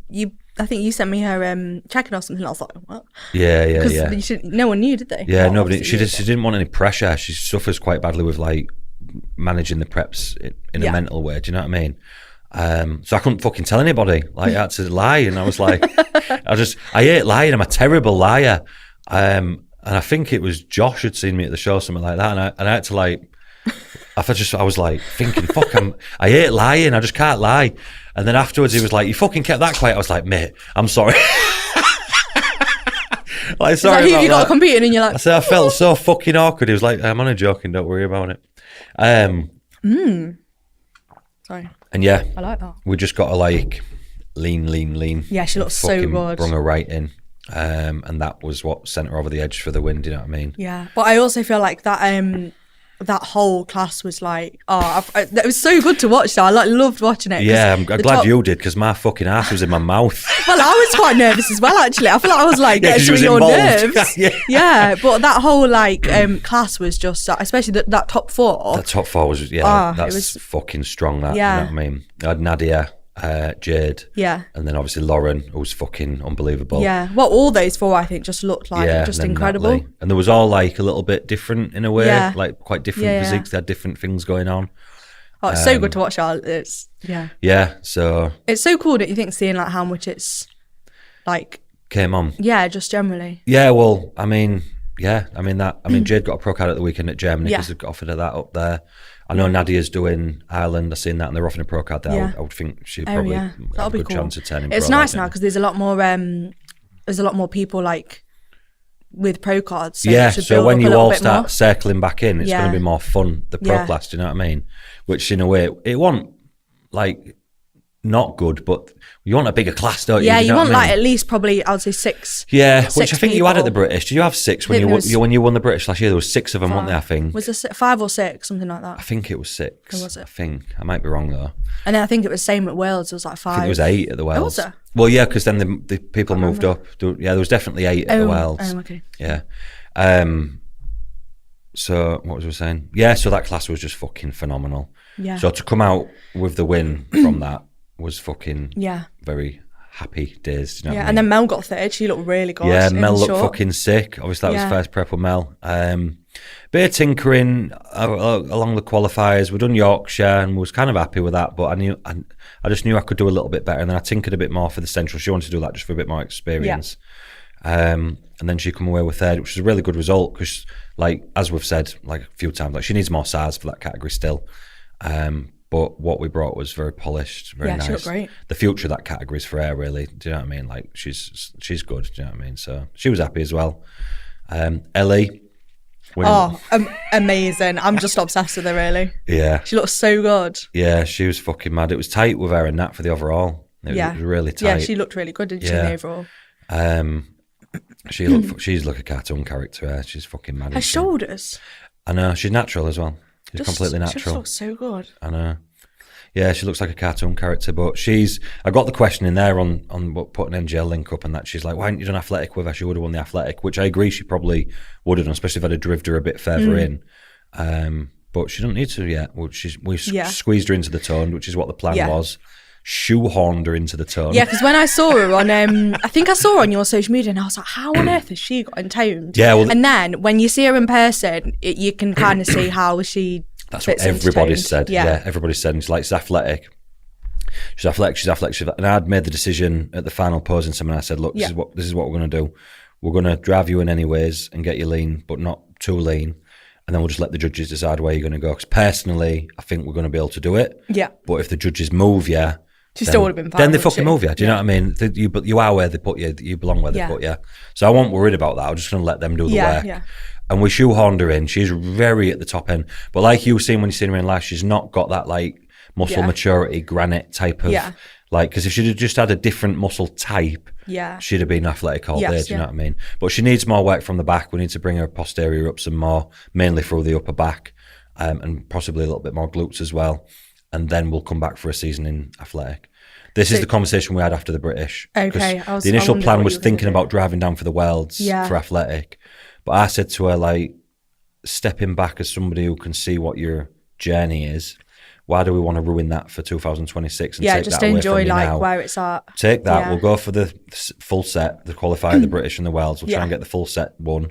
S2: I think you sent me her checking or something. I was like, what?
S1: Yeah.
S2: Because no one knew, did they?
S1: Yeah,
S2: Well,
S1: nobody.
S2: obviously
S1: She didn't want any pressure. She suffers quite badly with like managing the preps in a mental way. Do you know what I mean? So I couldn't fucking tell anybody. Like I had to lie, and I was like, I hate lying. I'm a terrible liar. And I think it was Josh had seen me at the show, something like that, and I had to like. I was like thinking, fuck, I hate lying, I just can't lie. And then afterwards he was like, you fucking kept that quiet. I was like, mate, I'm sorry. Like, sorry
S2: who
S1: about
S2: you got
S1: that.
S2: competing, and you're like,
S1: I said, I felt so fucking awkward. He was like, I'm only joking, don't worry about it.
S2: sorry,
S1: And yeah,
S2: I like that.
S1: we just got to like lean.
S2: Yeah, she looks so
S1: Fucking
S2: good.
S1: Brung her right in. And that was what sent her over the edge for the win, do you know what I mean?
S2: Yeah, but I also feel like that that whole class was like, it was so good to watch. Though I like loved watching it.
S1: Yeah, I'm glad you did, because my fucking ass was in my mouth.
S2: Well, I was quite nervous as well. Actually, I feel like I was like,
S1: Yeah, 'cause you
S2: getting
S1: was
S2: your
S1: involved.
S2: nerves.
S1: Yeah.
S2: But that whole like class was just, especially that top four.
S1: The top four was, that's fucking strong, that, you know what I mean? I had Nadia, Jade, and then obviously Lauren, who was fucking unbelievable.
S2: Yeah, well, all those four I think just looked like just
S1: and then
S2: incredible.
S1: Natalie. And there was all like a little bit different in a way, like quite different physiques. They had different things going on.
S2: Oh, it's so good to watch.
S1: So
S2: it's so cool that you think seeing like how much it's like
S1: came on.
S2: Yeah, just generally.
S1: Yeah, well, I mean, Jade got a pro card at the weekend at Germany because they got offered her that up there. I know Nadia's doing Ireland. I've seen that, and they're offering a pro card there. I would think she'd probably have a good chance of turning pro.
S2: It's nice now because there's a lot more people like with pro cards. So
S1: so when you all start circling back in, it's going to be more fun, the pro class, do you know what I mean? Which in a way, it won't like not good, but you want a bigger class, don't you?
S2: Yeah,
S1: you
S2: want
S1: what I mean?
S2: like at least probably I would say 6.
S1: Yeah,
S2: six
S1: which I think you had at the British. Did you have 6 when you won the British last year? There was 6 of them, weren't there? I think.
S2: Was there 5 or 6, something like that?
S1: I think it was 6.
S2: Or was it?
S1: I think I might be wrong though.
S2: And then I think it was same at Wales. It was like 5.
S1: I think it was 8 at the Wales.
S2: Oh, was there?
S1: Well, yeah, because then the people moved up. Yeah, there was definitely 8 at the Wales.
S2: Oh, okay.
S1: Yeah. So what was I saying? Yeah, so that class was just fucking phenomenal.
S2: Yeah.
S1: So to come out with the win from that was fucking very happy days. Do you know what I mean?
S2: And then Mel got 3rd. She looked really good.
S1: Yeah, Mel looked fucking sick. Obviously, that was first prep with Mel. Bit of tinkering along the qualifiers. We'd done Yorkshire and was kind of happy with that, but I just knew I could do a little bit better. And then I tinkered a bit more for the Central. She wanted to do that just for a bit more experience. And then she come away with 3rd, which was a really good result because, like, as we've said like a few times, like she needs more size for that category still. But what we brought was very polished, very nice.
S2: She looked great.
S1: The future of that category is for her, really. Do you know what I mean? Like she's good. Do you know what I mean? So she was happy as well. Ellie.
S2: Amazing. I'm just obsessed with her, really.
S1: Yeah.
S2: She looks so good.
S1: Yeah, she was fucking mad. It was tight with her and Nat for the overall. It was really tight.
S2: Yeah, she looked really good, didn't she, in the overall?
S1: She's like a cartoon character. She's fucking mad.
S2: Her shoulders.
S1: I know. She's natural as well. She's completely natural.
S2: She just looks so good.
S1: I know. Yeah, she looks like a cartoon character, but I got the question in there on putting NGL link up and that she's like, why hadn't you done athletic with her? She would have won the athletic, which I agree she probably would have done, especially if I'd have drived her a bit further in. But she doesn't need to yet. We squeezed her into the tone, which is what the plan was. shoehorned her into the tone.
S2: Yeah, because when I saw her on, I think I saw her on your social media, and I was like, how on earth has she got intoned?
S1: Yeah, well,
S2: and then when you see her in person, you can kind of see how she.
S1: That's what everybody said. Yeah, everybody said. And she's athletic. She's athletic. And I'd made the decision at the final posing seminar. I said, look, this is what we're going to do. We're going to drive you in anyways and get you lean, but not too lean. And then we'll just let the judges decide where you're going to go. Because personally, I think we're going to be able to do it. Yeah. But if the judges move you,
S2: she still would have been fine.
S1: Then they fucking move you. Do you know what I mean? You are where they put you. You belong where they put you. So I wasn't worried about that. I'm just going to let them do the work. Yeah. And we shoehorned her in. She's very at the top end. But like you were seeing when you seen her in live, she's not got that like muscle maturity, granite type of like, because if she'd have just had a different muscle type, she'd have been athletic all day. Do you know what I mean? But she needs more work from the back. We need to bring her posterior up some more, mainly through the upper back, and possibly a little bit more glutes as well. And then we'll come back for a season in athletic. This is the conversation we had after the British.
S2: Okay.
S1: The initial plan was thinking about driving down for the Worlds for athletic. But I said to her, like, stepping back as somebody who can see what your journey is, why do we want to ruin that for 2026 and take
S2: just
S1: that away
S2: enjoy
S1: from you
S2: like
S1: now?
S2: Where it's at.
S1: Take that. We'll go for the full set, the qualifier, the British and the Worlds. We'll try and get the full set one,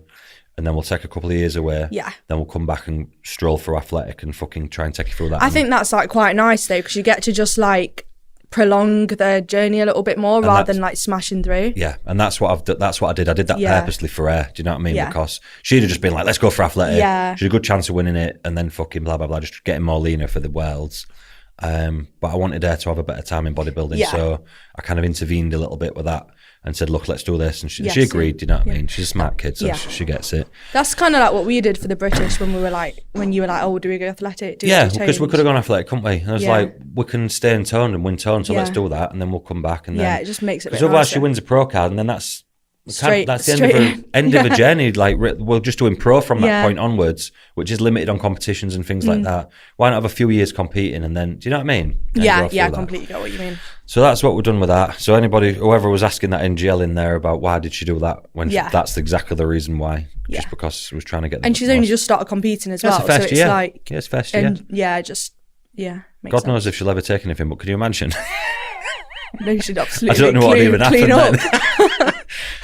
S1: and then we'll take a couple of years away. Yeah. Then we'll come back and stroll through athletic and fucking try and take you through that.
S2: I think that's like quite nice though, because you get to just like prolong the journey a little bit more rather than like smashing through.
S1: Yeah, and that's what I did. I did that purposely for her. Do you know what I mean? Because she'd have just been like, let's go for athletic. Yeah. She had a good chance of winning it, and then fucking blah blah blah, just getting more leaner for the Worlds. But I wanted her to have a better time in bodybuilding, so I kind of intervened a little bit with that and said, look, let's do this, and she agreed. Do you know what I mean? She's a smart kid, so she gets it.
S2: That's kind of like what we did for the British when you were like, oh, do we go athletic?
S1: Because we could have gone athletic, couldn't we? And I was like, we can stay in tone and win tone, so let's do that, and then we'll come back. And then,
S2: it just makes it.
S1: Because otherwise, she wins a pro card, and then that's the end of a journey. Like, we're just doing pro from that point onwards, which is limited on competitions and things like that. Why not have a few years competing and then, do you know what I mean?
S2: I completely get what you mean.
S1: So that's what we've done with that. So whoever was asking that NGL in there about why did she do that, when that's exactly the reason why. Just because she was trying to get.
S2: And she's only just started competing as well.
S1: First
S2: so it's like,
S1: it's first year.
S2: God
S1: knows if she'll ever take anything, but can you imagine?
S2: No, she'd absolutely.
S1: I don't know what even happened
S2: then.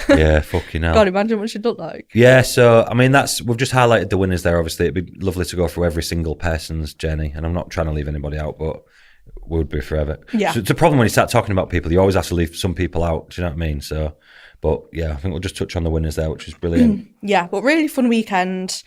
S1: Yeah, fucking hell.
S2: God, imagine what she'd look like.
S1: Yeah, so I mean, we've just highlighted the winners there. Obviously, it'd be lovely to go through every single person's journey, and I'm not trying to leave anybody out, but we would be forever. Yeah, so it's a problem when you start talking about people. You always have to leave some people out. Do you know what I mean? So, but yeah, I think we'll just touch on the winners there, which is brilliant.
S2: Yeah, but really fun weekend.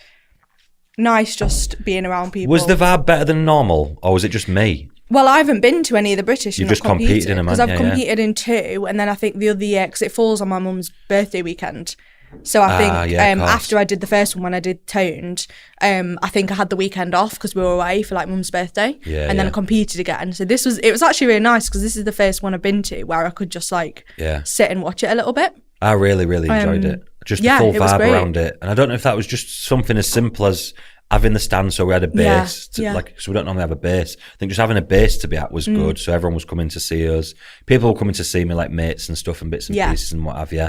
S2: Nice, just being around people.
S1: Was the vibe better than normal, or was it just me?
S2: Well, I haven't been to any of the British.
S1: You've just competed in them,
S2: because I've competed in 2, and then I think the other year, because it falls on my mum's birthday weekend. So I think after I did the first one, when I did toned, I think I had the weekend off because we were away for like mum's birthday, and then I competed again. So it was actually really nice because this is the first one I've been to where I could just like sit and watch it a little bit.
S1: I really enjoyed it. Just the full vibe around it, and I don't know if that was just something as simple as having the stand, so we had a base so we don't normally have a base. I think just having a base to be at was good, so everyone was coming to see us. People were coming to see me, like mates and stuff and bits and pieces and what have you,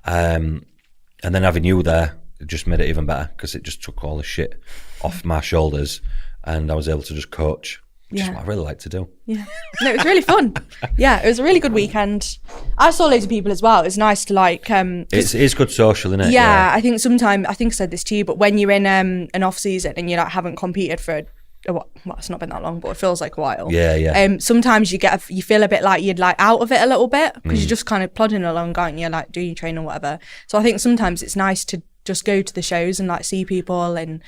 S1: and then having you there, it just made it even better because it just took all the shit off my shoulders and I was able to just coach, which is what I really like to do.
S2: No, it was really fun. It was a really good weekend. I saw loads of people as well. It was nice to like
S1: it's good social, isn't it?
S2: I think sometimes, I think I said this to you, but when you're in an off season and you like haven't competed for it's not been that long, but it feels like a while. Sometimes you feel a bit like you'd like out of it a little bit because you're just kind of plodding along, aren't you, like doing your training or whatever. So I think sometimes it's nice to just go to the shows and like see people and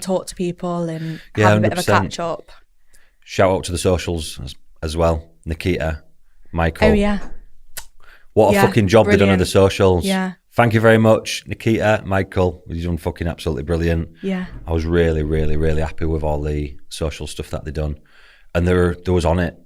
S2: talk to people and have a bit of a catch up.
S1: Shout out to the socials as well. Nikita, Michael.
S2: Oh yeah.
S1: What a fucking job they've done on the socials.
S2: Yeah.
S1: Thank you very much, Nikita, Michael. You've done fucking absolutely brilliant.
S2: Yeah.
S1: I was really, really, really happy with all the social stuff that they've done. And they was on it.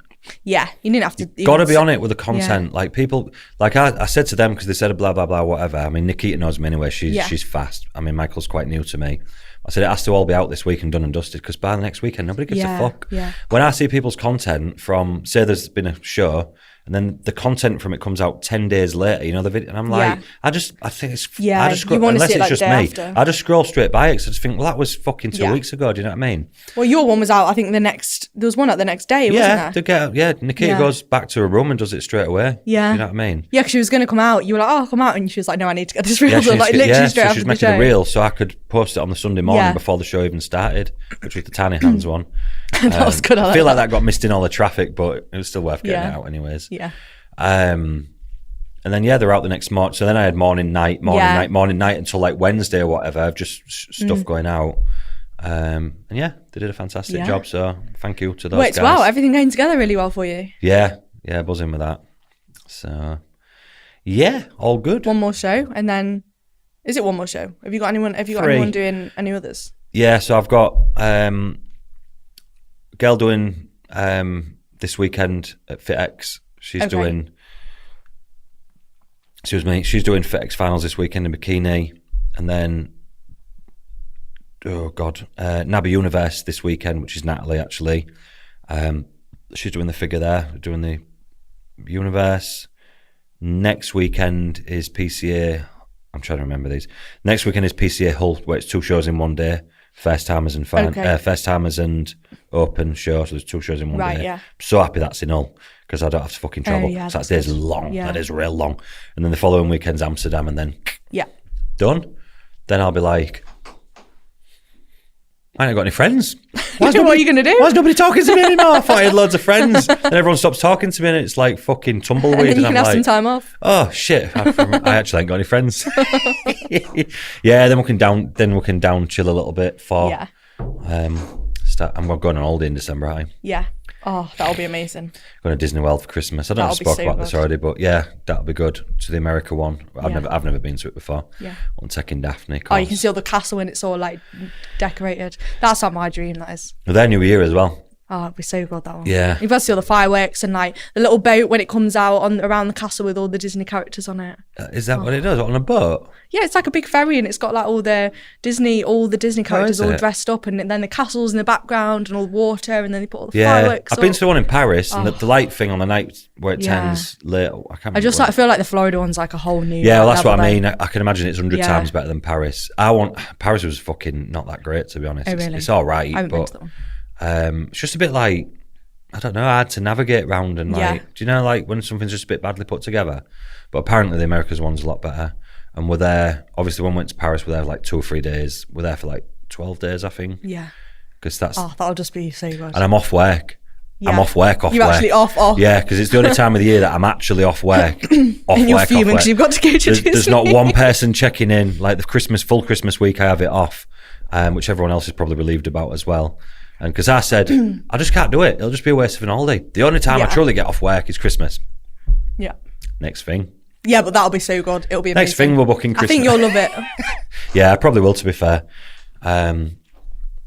S2: Yeah, you didn't have to.
S1: You've got to be on it with the content. Like people, like I said to them, because they said blah, blah, blah, whatever. I mean, Nikita knows me anyway. She's fast. I mean, Michael's quite new to me. I said it has to all be out this week and done and dusted because by the next weekend, nobody gives a fuck.
S2: Yeah.
S1: When I see people's content from, say there's been a show and then the content from it comes out 10 days later, you know, the video, and I'm like, I think it's, I just scroll,
S2: you want to
S1: unless
S2: see it
S1: it's
S2: like
S1: just
S2: day
S1: me,
S2: after.
S1: I just scroll straight by it, because I just think, well, that was fucking 2 weeks ago, do you know what I mean?
S2: Well, your one was out, I think there was one out the next day, wasn't there?
S1: Nikita goes back to her room and does it straight away.
S2: Yeah.
S1: You know what I mean?
S2: Yeah, because she was going to come out. You were like, oh, I'll come out. And she was like, no, I need to get this reel.
S1: Yeah,
S2: So, like, literally straight
S1: so
S2: after
S1: she was
S2: the
S1: making
S2: show.
S1: a reel so I could post it on the Sunday morning before the show even started, which was the Tiny Hands one.
S2: That was good.
S1: I feel like that got missed in all the traffic, but it was still worth getting it out anyways.
S2: Yeah.
S1: And then they're out the next morning. So then I had morning, night until like Wednesday or whatever. I've just stuff going out. And yeah, they did a fantastic job. So thank you to those guys.
S2: Wow, everything going together really well for you.
S1: Yeah, buzzing with that. So yeah, all good.
S2: One more show, and then is it one more show? Have you got anyone? Have you got anyone doing any others?
S1: Yeah, so I've got girl doing this weekend at FitX. She's doing. Excuse me. She's doing FitX finals this weekend in bikini, and then Nabby Universe this weekend, which is Natalie actually. She's doing the figure there, doing the Universe. Next weekend is PCA. I'm trying to remember these. Next weekend is PCA Hull, where it's 2 shows in one day. First timers and open show. So there's 2 shows in one day. Yeah. I'm so happy that's in Hull, because I don't have to fucking travel. So that day's long. Yeah. That is real long. And then the following weekend's Amsterdam, and then done. Then I'll be like, I ain't got any friends.
S2: What are you going to do?
S1: Why's nobody talking to me anymore? I thought I had loads of friends. And everyone stops talking to me, and it's like fucking tumbleweed.
S2: And then you can have some time off.
S1: Oh shit! I actually ain't got any friends. Yeah, then we can down chill a little bit for. Yeah. I'm going on holiday in December.
S2: Yeah. Oh, that'll be amazing.
S1: Going to Disney World for Christmas. I don't know if I spoke about this already, but yeah, that'll be good. To the America one. I've never been to it before. Yeah. I'm taking Daphne.
S2: Oh, you can see all the castle when it's all like decorated. That's like my dream, that is.
S1: Well, their New Year as well.
S2: Oh, it'd be so good, that one.
S1: Yeah.
S2: You've got to see all the fireworks and like the little boat when it comes out around the castle with all the Disney characters on it.
S1: Is that what it does? On a boat?
S2: Yeah, it's like a big ferry, and it's got like all the Disney characters all dressed up, and then the castles in the background and all the water, and then they put all the fireworks
S1: I've been to the one in Paris, and the light thing on the night where it turns late. I feel
S2: like the Florida one's like a whole new.
S1: Yeah, well, that's what I mean. I can imagine it's 100 times better than Paris. Paris was fucking not that great, to be honest.
S2: Oh, really?
S1: It's all right,
S2: I haven't been to that one.
S1: It's just a bit like, I don't know, hard to navigate around, and like, do you know, like when something's just a bit badly put together? But apparently the Americas one's a lot better. And we're there, obviously when we went to Paris, we're there for like 2 or 3 days. We're there for like 12 days, I think.
S2: Yeah.
S1: Because
S2: that'll just be so good.
S1: And I'm off work. Yeah. I'm off work.
S2: You're actually off.
S1: Yeah, because it's the only time of the year that I'm actually off work.
S2: And you're fuming because you've got to go to Disney.
S1: There's not one person checking in. Like the full Christmas week, I have it off, which everyone else is probably relieved about as well. And because I said, I just can't do it. It'll just be a waste of an holiday. The only time I truly get off work is Christmas.
S2: Yeah.
S1: Next thing.
S2: Yeah, but that'll be so good. It'll be amazing.
S1: Next thing, we're booking Christmas.
S2: I think you'll love it.
S1: Yeah, I probably will, to be fair. Yeah,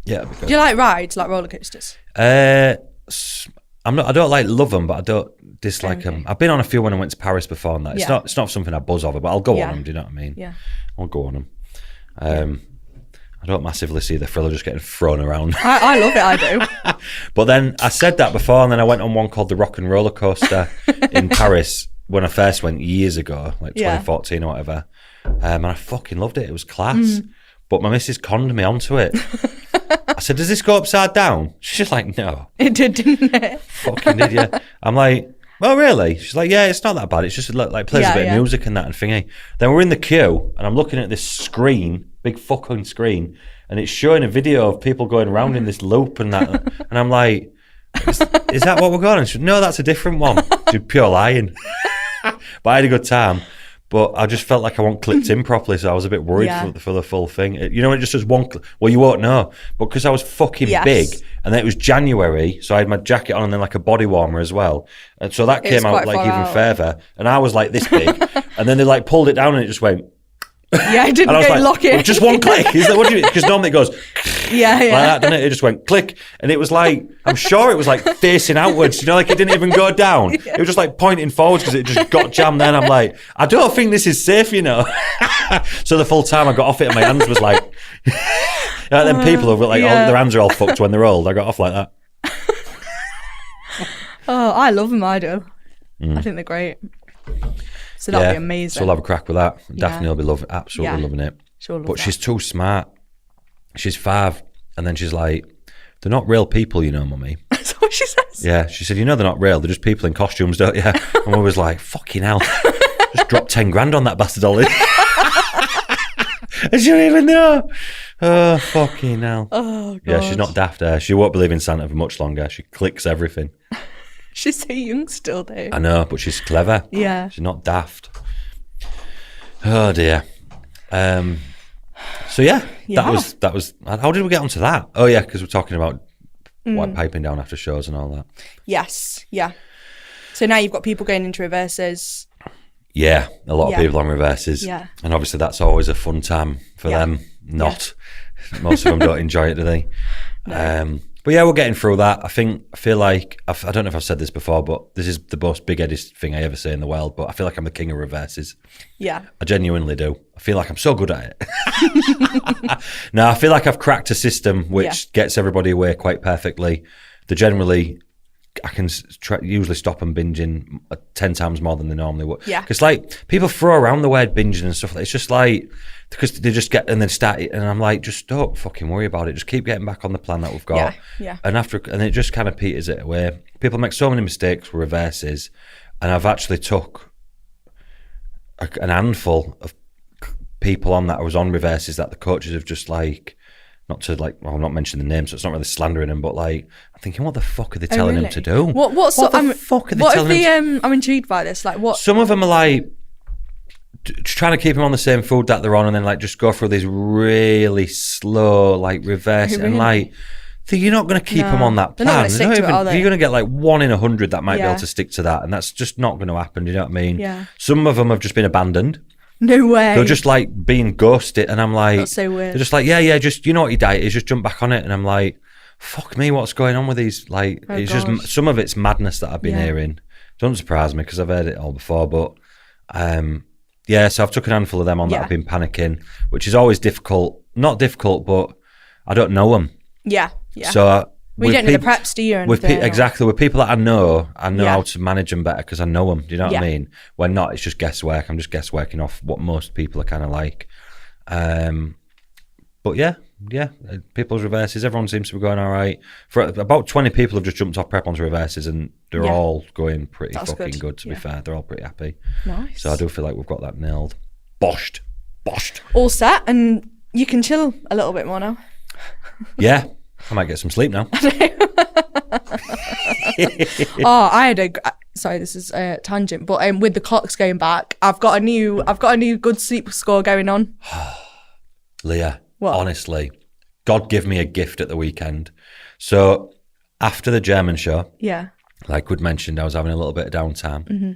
S1: it'll be good.
S2: Do you like rides, like roller coasters?
S1: I don't like love them, but I don't dislike them. I've been on a few when I went to Paris before, and that it's not something I buzz over, but I'll go on them. Do you know what I mean?
S2: Yeah,
S1: I'll go on them. I don't massively see the thrill of just getting thrown around.
S2: I love it, I do.
S1: But then I said that before, and then I went on one called the Rock and Roller Coaster in Paris when I first went years ago, like 2014 or whatever. And I fucking loved it. It was class. But my missus conned me onto it. I said, does this go upside down? She's like, no.
S2: It did, didn't it?
S1: Fucking did, yeah. I'm like, oh, really? She's like, yeah, it's not that bad. It's just like plays a bit of music and that and thingy. Then we're in the queue, and I'm looking at this screen, big fucking screen, and it's showing a video of people going around in this loop and that. And I'm like, is that what we're going? And she said, no, that's a different one. She's pure lying. But I had a good time. But I just felt like I wasn't clipped in properly, so I was a bit worried for the full thing. You know, it just does one well, you won't know. But because I was fucking big, and then it was January, so I had my jacket on and then like a body warmer as well. And so that came out like even further. And I was like this big. And then they like pulled it down and it just went...
S2: Yeah, it didn't go lock in.
S1: Well, just one click. He's like, what do you mean? Because normally it goes...
S2: Yeah.
S1: Like that, didn't it? It just went click. And it was like, I'm sure it was like facing outwards, you know, like it didn't even go down. It was just like pointing forwards because it just got jammed. Then I'm like, I don't think this is safe, you know. So the full time I got off it and my hands was like, then people have like, their hands are all fucked when they're old. I got off like that.
S2: Oh, I love them, I do. I think they're great. So that'll be amazing.
S1: So we'll have a crack with that. Daphne will be absolutely loving it.
S2: But
S1: she's too smart. She's 5, and then she's like, they're not real people, you know, mummy.
S2: That's what she says.
S1: Yeah, she said, you know they're not real. They're just people in costumes, don't you? And we was like, fucking hell. Just dropped 10 grand on that bastard Ollie. And she don't even know. Oh, fucking hell.
S2: Oh, God.
S1: Yeah, she's not daft. She won't believe in Santa for much longer. She clicks everything.
S2: She's so young still, though.
S1: I know, but she's clever.
S2: Yeah.
S1: She's not daft. Oh, dear. So that was how did we get onto that? Oh yeah, because we're talking about white piping down after shows and all that.
S2: Yes, yeah. So now you've got people going into reverses.
S1: Yeah, a lot of people on reverses.
S2: Yeah. And
S1: obviously that's always a fun time for them. Not. Most of them don't enjoy it, do they? No. But yeah, we're getting through that. I feel like, I don't know if I've said this before, but this is the most big-headed thing I ever say in the world, but I feel like I'm the king of reverses. Yeah. I genuinely do. I feel like I'm so good at it. No, I feel like I've cracked a system which gets everybody away quite perfectly. I can usually stop them binging 10 times more than they normally would. Yeah. Because like people throw around the word binging and stuff. It's just like, because they just get and then start it, and I'm like, just don't fucking worry about it. Just keep getting back on the plan that we've got. Yeah. And it just kind of peters it away. People make so many mistakes with reverses, and I've actually took an handful of people on that I was on reverses that the coaches have just like. Not to like, well, I'm not mentioning the name, so it's not really slandering them, but like, I'm thinking, what the fuck are they telling them to do?
S2: What the fuck are they telling them? I'm intrigued by this. Like, what?
S1: Some of them are like trying to keep them on the same food that they're on, and then like just go through these really slow like reverse, and like, you're not going to keep them on that plan.
S2: They're not going to stick to it, are they?
S1: You're going to get like 1 in 100 that might be able to stick to that, and that's just not going to happen. You know what I mean?
S2: Yeah.
S1: Some of them have just been abandoned.
S2: No way.
S1: They're just like being ghosted, and I'm like,
S2: that's so weird.
S1: They're just like, just you know what your diet is, just jump back on it, and I'm like, fuck me, what's going on with these? Like, it's just some of it's madness that I've been hearing. Don't surprise me because I've heard it all before, but so I've took a handful of them on that I've been panicking, which is always difficult. Not difficult, but I don't know them. Yeah. So.
S2: We don't know the preps, do you?
S1: Exactly. With people that I know how to manage them better because I know them. Do you know what I mean? When not, it's just guesswork. I'm just guessworking off what most people are kind of like. But yeah, people's reverses, everyone seems to be going all right. For about 20 people have just jumped off prep onto reverses, and they're all going pretty good, to be fair. They're all pretty happy. Nice. So I do feel like we've got that nailed. Boshed.
S2: All set, and you can chill a little bit more now.
S1: Yeah. I might get some sleep now.
S2: Sorry, this is a tangent, but with the clocks going back, I've got a new good sleep score going on.
S1: Leah, honestly, God give me a gift at the weekend. So after the German show, like we'd mentioned, I was having a little bit of downtime. Mm-hmm.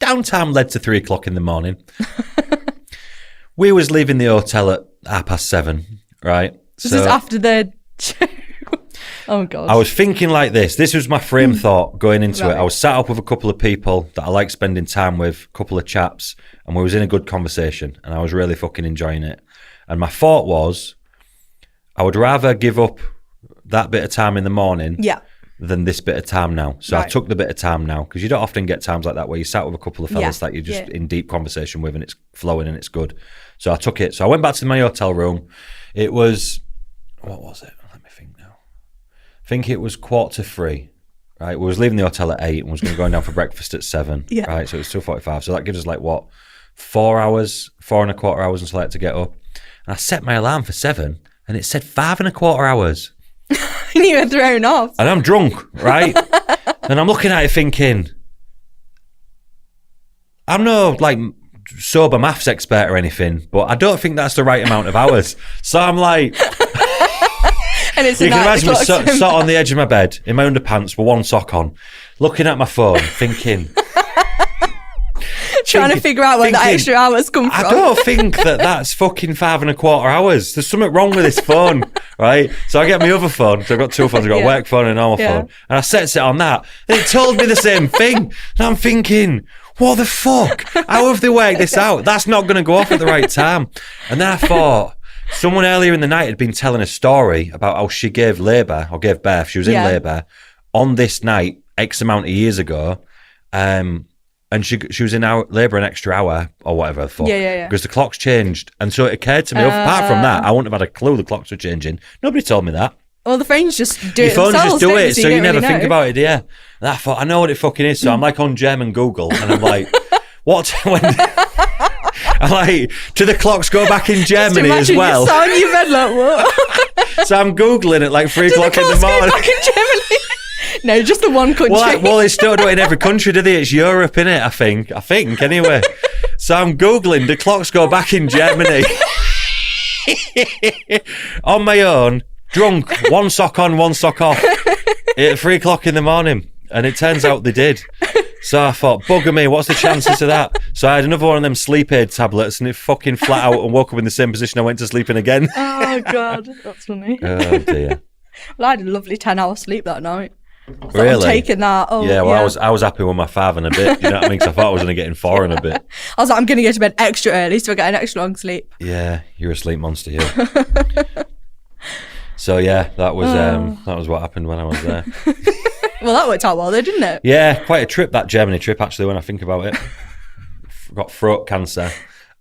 S1: Downtime led to 3 o'clock in the morning. We was leaving the hotel at 7:30, right?
S2: This is after the show. Oh God.
S1: I was thinking like this. This was my frame thought going into it. I was sat up with a couple of people that I like spending time with, a couple of chaps, and we was in a good conversation, and I was really fucking enjoying it. And my thought was, I would rather give up that bit of time in the morning than this bit of time now. So I took the bit of time now, because you don't often get times like that where you sat with a couple of fellas that you're just in deep conversation with, and it's flowing and it's good. So I took it. So I went back to my hotel room. It was, what was it? Let me think now. I think it was 2:45, right? We was leaving the hotel at 8 and was going to go down for breakfast at 7, right? So it was 2:45. So that gives us like, 4 hours, 4.25 hours until I had to get up. And I set my alarm for 7 and it said 5.25 hours.
S2: And you were thrown off.
S1: And I'm drunk, right? And I'm looking at it thinking, I'm no like sober maths expert or anything, but I don't think that's the right amount of hours. So I'm like,
S2: and it's
S1: you can imagine me sat on the edge of my bed in my underpants with one sock on, looking at my phone, thinking,
S2: trying to figure out where the extra hours come from.
S1: I don't think that's fucking 5.25 hours. There's something wrong with this phone, right? So I get my other phone. So I've got 2 phones. I've got a work phone and a normal phone. And I set it on that. And it told me the same thing. And I'm thinking, what the fuck? How have they worked this out? That's not going to go off at the right time. And then I thought, someone earlier in the night had been telling a story about how she gave birth. She was in labour on this night, X amount of years ago. And and she was in labour an extra hour or whatever the fuck.
S2: Yeah.
S1: Because the clock's changed. And so it occurred to me, apart from that, I wouldn't have had a clue the clocks were changing. Nobody told me that.
S2: Well, the phones just do
S1: Your
S2: it
S1: phones
S2: themselves,
S1: just do
S2: don't
S1: it, so you
S2: don't
S1: never
S2: really
S1: think
S2: know.
S1: about it, yeah. And I thought, I know what it fucking is. So I'm like on German Google, and I'm like, what? When? I'm like, do the clocks go back in Germany as well?
S2: You sat on your bed like, what?
S1: So I'm Googling it like 3 o'clock in the morning.
S2: Back in Germany? No, just the one country.
S1: Well, they still do it in every country, do they? It's Europe, innit? I think, anyway. So I'm Googling, the clocks go back in Germany. On my own, drunk, one sock on, one sock off, at 3 o'clock in the morning. And it turns out they did. So I thought, bugger me, what's the chances of that? So I had another one of them sleep aid tablets, and it fucking flat out and woke up in the same position I went to sleep in again.
S2: Oh, God, that's funny.
S1: Oh, dear.
S2: Well, I had a lovely 10-hour sleep that night.
S1: Really?
S2: I'm taking that. Oh,
S1: yeah, well, I was happy with my 5 and a bit. You know what I mean? Because I thought I was only getting 4 and a bit.
S2: I was like, I'm going to go to bed extra early so I get an extra long sleep.
S1: Yeah, you're a sleep monster, you. So yeah, that was what happened when I was there.
S2: Well, that worked out well, though, didn't it?
S1: Yeah, quite a trip, that Germany trip, actually, when I think about it. Got throat cancer,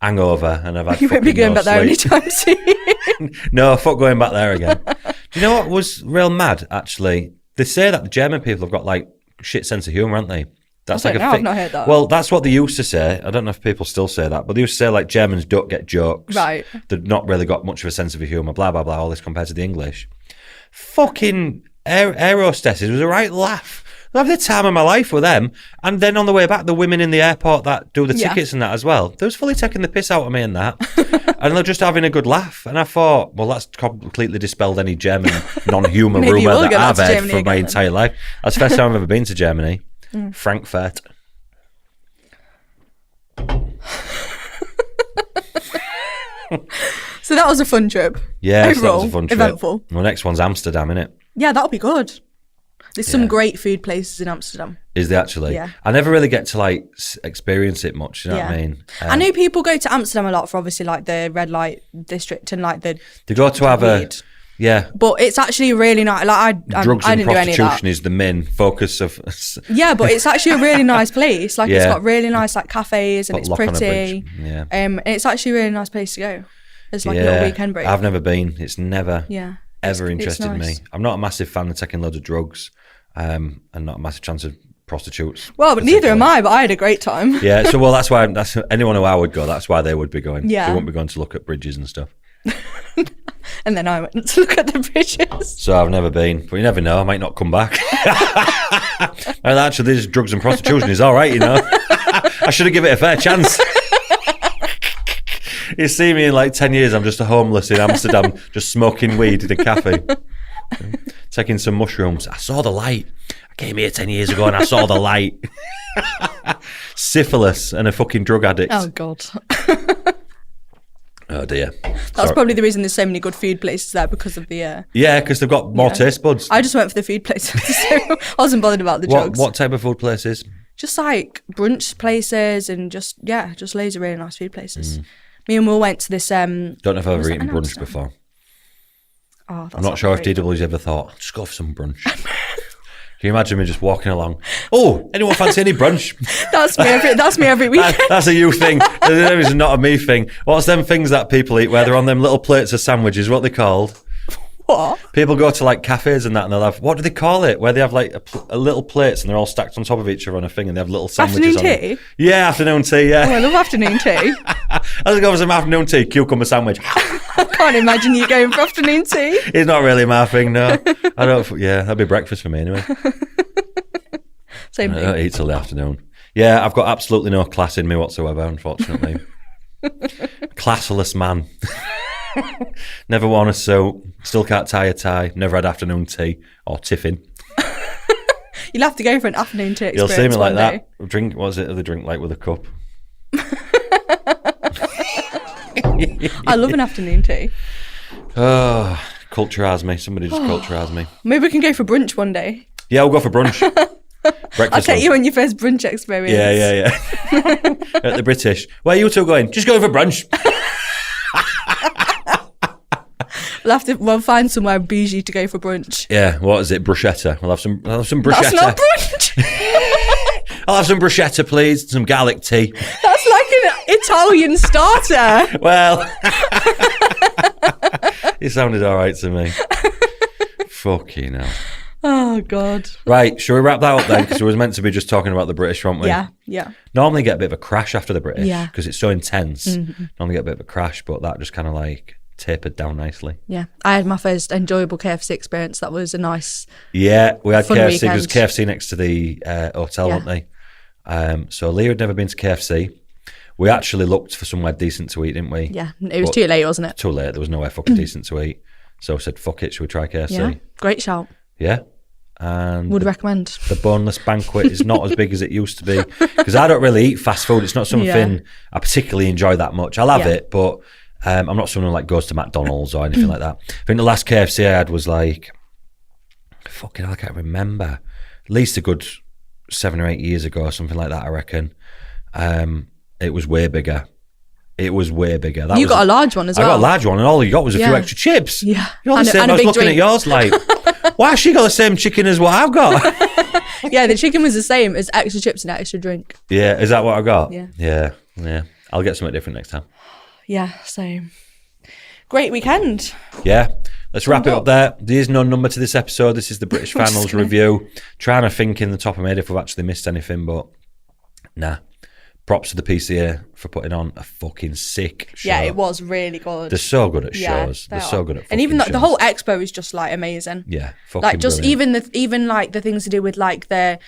S1: hangover, and I've had
S2: You won't be going back there
S1: sleep.
S2: anytime soon.
S1: No, fuck going back there again. Do you know what was real mad, actually? They say that the German people have got, like, shit sense of humour, aren't they? That's
S2: I
S1: like
S2: don't know, I've not heard that.
S1: Well, that's what they used to say. I don't know if people still say that, but they used to say, like, Germans don't get jokes.
S2: Right.
S1: They've not really got much of a sense of humour, blah, blah, blah, all this compared to the English. Fucking air hostesses was a right laugh. I have the time of my life with them. And then on the way back, the women in the airport that do the tickets and that as well, they was fully taking the piss out of me and that. And they're just having a good laugh. And I thought, well, that's completely dispelled any German non-humour
S2: Maybe
S1: rumour
S2: we'll
S1: that
S2: go back
S1: I've
S2: to
S1: heard
S2: Germany
S1: for my
S2: again
S1: entire life. That's the first time I've ever been to Germany. Frankfurt.
S2: So that was a fun trip.
S1: Yeah, so that
S2: Overall,
S1: was a fun trip.
S2: eventful.
S1: Well, next one's Amsterdam, innit?
S2: Yeah, that'll be good. There's some
S1: Yeah.
S2: great food places in Amsterdam.
S1: Is they actually?
S2: Yeah.
S1: I never really get to like experience it much. You know what I mean?
S2: I know people go to Amsterdam a lot for obviously like the red light district and like the
S1: They go to have
S2: weed.
S1: but
S2: it's actually really nice. Like
S1: drugs
S2: I
S1: and
S2: didn't do any of that.
S1: prostitution is the main focus of.
S2: Yeah, but it's actually a really nice place. Like it's
S1: Yeah.
S2: got really nice like cafes and
S1: Got
S2: it's
S1: Lock on a
S2: pretty.
S1: Bridge. Yeah.
S2: And it's actually a really nice place to go. It's like a little weekend break.
S1: I've never been. It's never
S2: Yeah.
S1: ever
S2: It's
S1: interested
S2: nice.
S1: me. I'm not a massive fan of taking loads of drugs, and not a massive chance of prostitutes.
S2: Well, but neither am I, but I had a great time.
S1: Yeah, so well, that's why that's anyone who I would go. That's why they would be going.
S2: Yeah.
S1: They wouldn't be going to look at bridges and stuff.
S2: And then I went to look at the bridges.
S1: So I've never been, but you never know. I might not come back. And actually, this drugs and prostitution is all right, you know. I should have given it a fair chance. You see me in like 10 years, I'm just a homeless in Amsterdam, just smoking weed in a cafe, taking some mushrooms. I saw the light. I came here 10 years ago and I saw the light. Syphilis and a fucking drug addict.
S2: Oh God.
S1: Oh dear.
S2: That's probably the reason there's so many good food places there because of the.
S1: Yeah, because they've got more taste buds.
S2: I just went for the food places, so I wasn't bothered about the drugs.
S1: What type of food places?
S2: Just like brunch places and just loads of really nice food places. Me and Will went to this.
S1: Don't know if I've
S2: was
S1: ever
S2: that
S1: eaten
S2: in
S1: brunch
S2: Amsterdam?
S1: before.
S2: Oh, that's
S1: I'm not sure if
S2: great.
S1: DW's ever thought, just go for some brunch. Can you imagine me just walking along? Oh, anyone fancy any brunch?
S2: That's me every weekend.
S1: That's a you thing. It's not a me thing. What's them things that people eat where they're on them little plates of sandwiches? What they called?
S2: What?
S1: People go to like cafes and that, and they'll have, what do they call it? Where they have like a little plates and they're all stacked on top of each other on a thing, and they have little sandwiches
S2: Afternoon
S1: on them.
S2: tea?
S1: Yeah, afternoon tea. Yeah.
S2: Oh, I love afternoon tea.
S1: Let's go for some afternoon tea, cucumber sandwich.
S2: I can't imagine you going for afternoon tea.
S1: It's not really my thing, no. I don't. Yeah, that'd be breakfast for me anyway.
S2: Same
S1: I don't
S2: thing.
S1: eat till the afternoon. Yeah, I've got absolutely no class in me whatsoever, unfortunately. Classless man. Never worn a suit, still can't tie a tie, never had afternoon tea or tiffin.
S2: You'll have to go for an afternoon tea
S1: You'll
S2: experience.
S1: see me like
S2: one day.
S1: that. Drink, what is it? They drink like with a cup.
S2: I love an afternoon tea.
S1: Oh, culturise me. Somebody just culturise me.
S2: Maybe we can go for brunch one day.
S1: Yeah, we'll go for brunch. Breakfast.
S2: I'll take
S1: one.
S2: you on your first brunch experience.
S1: Yeah. At the British. Where are you two going? Just going for brunch.
S2: We'll find somewhere bougie to go for brunch.
S1: Yeah, what is it? Bruschetta. We'll have some bruschetta.
S2: That's not brunch.
S1: I'll have some bruschetta, please. Some garlic tea.
S2: That's like an Italian starter.
S1: Well, it sounded all right to me. Fucking hell.
S2: Oh, God.
S1: Right, shall we wrap that up then? Because we was meant to be just talking about the British, weren't we?
S2: Yeah.
S1: Normally get a bit of a crash after the British.
S2: Yeah.
S1: Because it's so intense. Normally get a bit of a crash, but that just kind of like tapered down nicely.
S2: Yeah. I had my first enjoyable KFC experience. That was a nice...
S1: Yeah, we had
S2: fun
S1: KFC.
S2: weekend.
S1: There was KFC next to the hotel,
S2: Yeah.
S1: weren't they? So Leah had never been to KFC. We actually looked for somewhere decent to eat, didn't we?
S2: Yeah. It was
S1: But
S2: too late, wasn't it?
S1: Too late. There was nowhere fucking decent to eat. So I said, fuck it, should we try KFC?
S2: Yeah. Great shout.
S1: Yeah. And
S2: Would recommend.
S1: the boneless banquet is not as big as it used to be, because I don't really eat fast food. It's not something I particularly enjoy that much. I'll have it, but I'm not someone who like goes to McDonald's or anything like that. I think the last KFC I had was like, fucking hell, I can't remember. At least a good 7 or 8 years ago or something like that, I reckon. It was way bigger. It was way bigger.
S2: You got a large one as well.
S1: I got a large one, and all you got was a few extra chips.
S2: Yeah.
S1: You're the same.
S2: And
S1: I
S2: a
S1: was
S2: big
S1: looking
S2: drink.
S1: at yours like, why has she got the same chicken as what I've got?
S2: Yeah, the chicken was the same as extra chips and extra drink.
S1: Yeah, is that what I got?
S2: Yeah.
S1: Yeah. I'll get something different next time.
S2: Yeah, so great weekend.
S1: Yeah. Let's wrap it up there. There is no number to this episode. This is the British Finals review. Trying to think in the top of my head if we've actually missed anything, but nah. Props to the PCA for putting on a fucking sick show.
S2: Yeah, it was really good.
S1: They're so good at shows. They're so good at
S2: and even
S1: shows.
S2: the whole expo is just like amazing.
S1: Yeah, fucking
S2: like just
S1: brilliant.
S2: even like the things to do with like the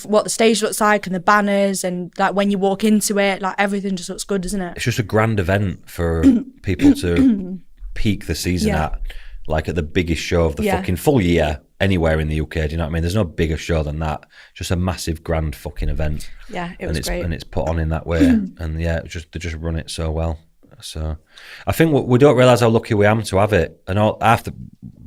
S2: what the stage looks like and the banners and like when you walk into it, like everything just looks good, doesn't it?
S1: It's just a grand event for people to peak the season at, like at the biggest show of the fucking full year anywhere in the UK. Do you know what I mean? There's no bigger show than that. Just a massive grand fucking event.
S2: Yeah, it was great.
S1: And it's put on in that way. And yeah, they just run it so well. So I think we don't realise how lucky we am to have it. And after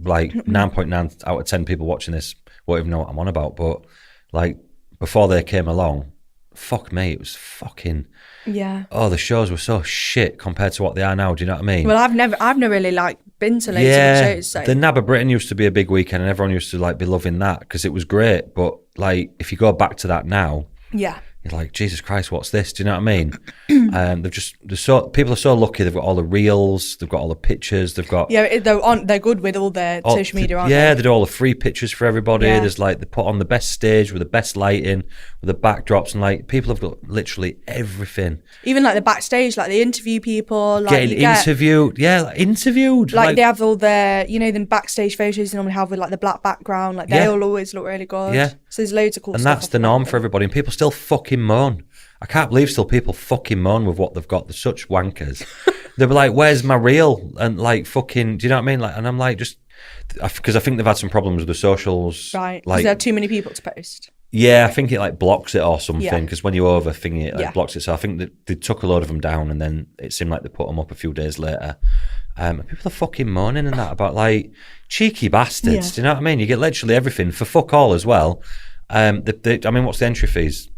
S1: like 9.9 out of 10 people watching this won't even know what I'm on about. But like before they came along, fuck me, it was fucking...
S2: Yeah.
S1: Oh, the shows were so shit compared to what they are now. Do you know what I mean?
S2: Well, I've never really like been to loads of shows. So.
S1: The Nab of Britain used to be a big weekend, and everyone used to like be loving that because it was great. But like, if you go back to that now,
S2: yeah,
S1: you're like, Jesus Christ, what's this? Do you know what I mean? People are so lucky. They've got all the reels, they've got all the pictures, they've got
S2: they're good with all their social media, aren't they?
S1: Yeah, they do all the free pictures for everybody.
S2: Yeah.
S1: There's like they put on the best stage with the best lighting, with the backdrops, and like people have got literally everything.
S2: Even like the backstage, like they interview people, like
S1: getting interviewed. Interviewed.
S2: Like they have all their, the backstage photos they normally have with like the black background. Like they all always look really good.
S1: Yeah.
S2: So there's loads of cool
S1: and
S2: stuff.
S1: And that's the norm for everybody. And people still fucking moan. I can't believe still people fucking moan with what they've got. They're such wankers. They'll be like, where's my reel? And like fucking, do you know what I mean? Like, and I'm like, just, because I think they've had some problems with the socials.
S2: Right. Because
S1: Like,
S2: there are too many people to post.
S1: Yeah, I think it like blocks it or something.
S2: Yeah.
S1: Because when you over thing it, like blocks it. So I think that they took a load of them down, and then it seemed like they put them up a few days later. And people are fucking moaning and that about like cheeky bastards.
S2: Yeah.
S1: Do you know what I mean? You get literally everything for fuck all as well. I mean, what's the entry fees?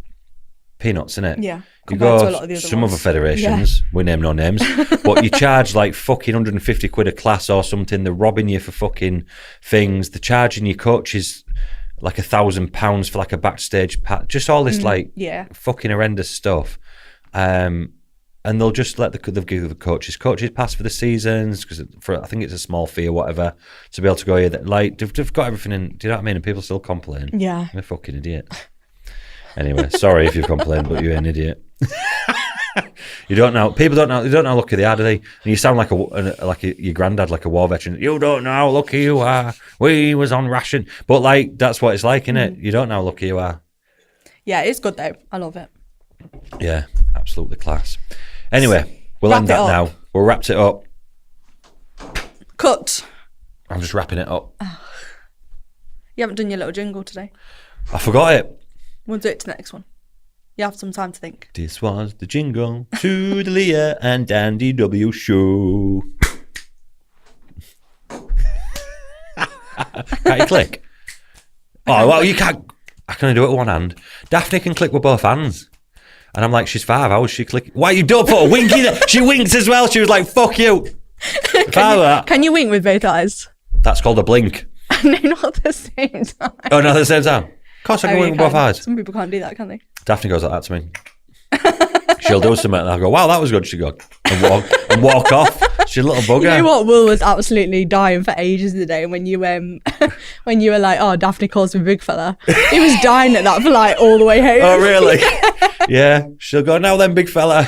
S1: Peanuts, innit?
S2: Yeah.
S1: You
S2: Compared to
S1: go
S2: a lot of the other
S1: some
S2: ones.
S1: other federations, we name no names, but you charge like fucking 150 quid a class or something. They're robbing you for fucking things. They're charging your coaches like £1,000 for like a backstage just all this fucking horrendous stuff. And they'll just let they'll give the coaches pass for the seasons because I think it's a small fee or whatever to be able to go here. That like they've got everything in. Do you know what I mean? And people still complain.
S2: Yeah,
S1: I'm a fucking idiot. Anyway, sorry if you've complained, but you're an idiot. You don't know. People don't know. They don't know how lucky they are, do they? And you sound like your granddad, like a war veteran. You don't know how lucky you are. We was on ration, but like that's what it's like, isn't it? You don't know how lucky you are.
S2: Yeah, it's good though. I love it.
S1: Yeah, absolutely class. Anyway, we'll end that now. We'll wrap it up.
S2: Cut.
S1: I'm just wrapping it up.
S2: You haven't done your little jingle today.
S1: I forgot it.
S2: We'll do it to the next one. You have some time to think.
S1: This was the jingle to the Leah and Dandy W show. Can't you click? Oh, well, you can't. I can only do it with one hand. Daphne can click with both hands. And I'm like, she's 5. How is she clicking? Why you don't put a winky there? She winked as well. She was like, fuck you.
S2: Can you wink with both eyes?
S1: That's called a blink.
S2: No, not at the same time.
S1: Oh, not at the same time? course I
S2: Oh,
S1: can
S2: you
S1: wink with both
S2: can.
S1: eyes.
S2: Some people can't do that, can they?
S1: Daphne goes like that to me. She'll do something and I'll go, wow, that was good. She'll go and walk off. She's a little bugger.
S2: You know what? Will was absolutely dying for ages today when you when you were like, oh, Daphne calls me big fella. He was dying at that for like all the way home.
S1: Oh, really? Yeah. She'll go, now then, big fella.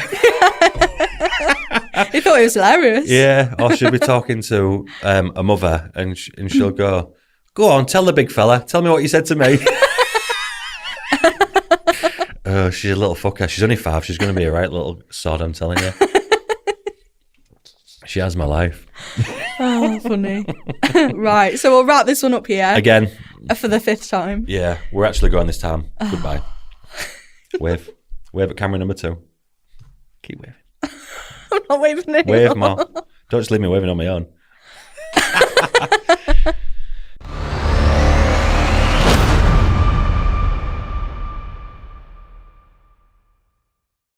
S2: He thought it was hilarious.
S1: Yeah. Or she'll be talking to a mother and she'll go on, tell the big fella. Tell me what you said to me. Oh, she's a little fucker. She's only 5. She's going to be a right little sod, I'm telling you. She has my life.
S2: Oh, funny. Right, so we'll wrap this one up here.
S1: Again.
S2: For the 5th time.
S1: Yeah, we're actually going this time. Goodbye. Wave. Wave at camera number 2. Keep waving.
S2: I'm not waving anymore.
S1: Wave more. Don't just leave me waving on my own.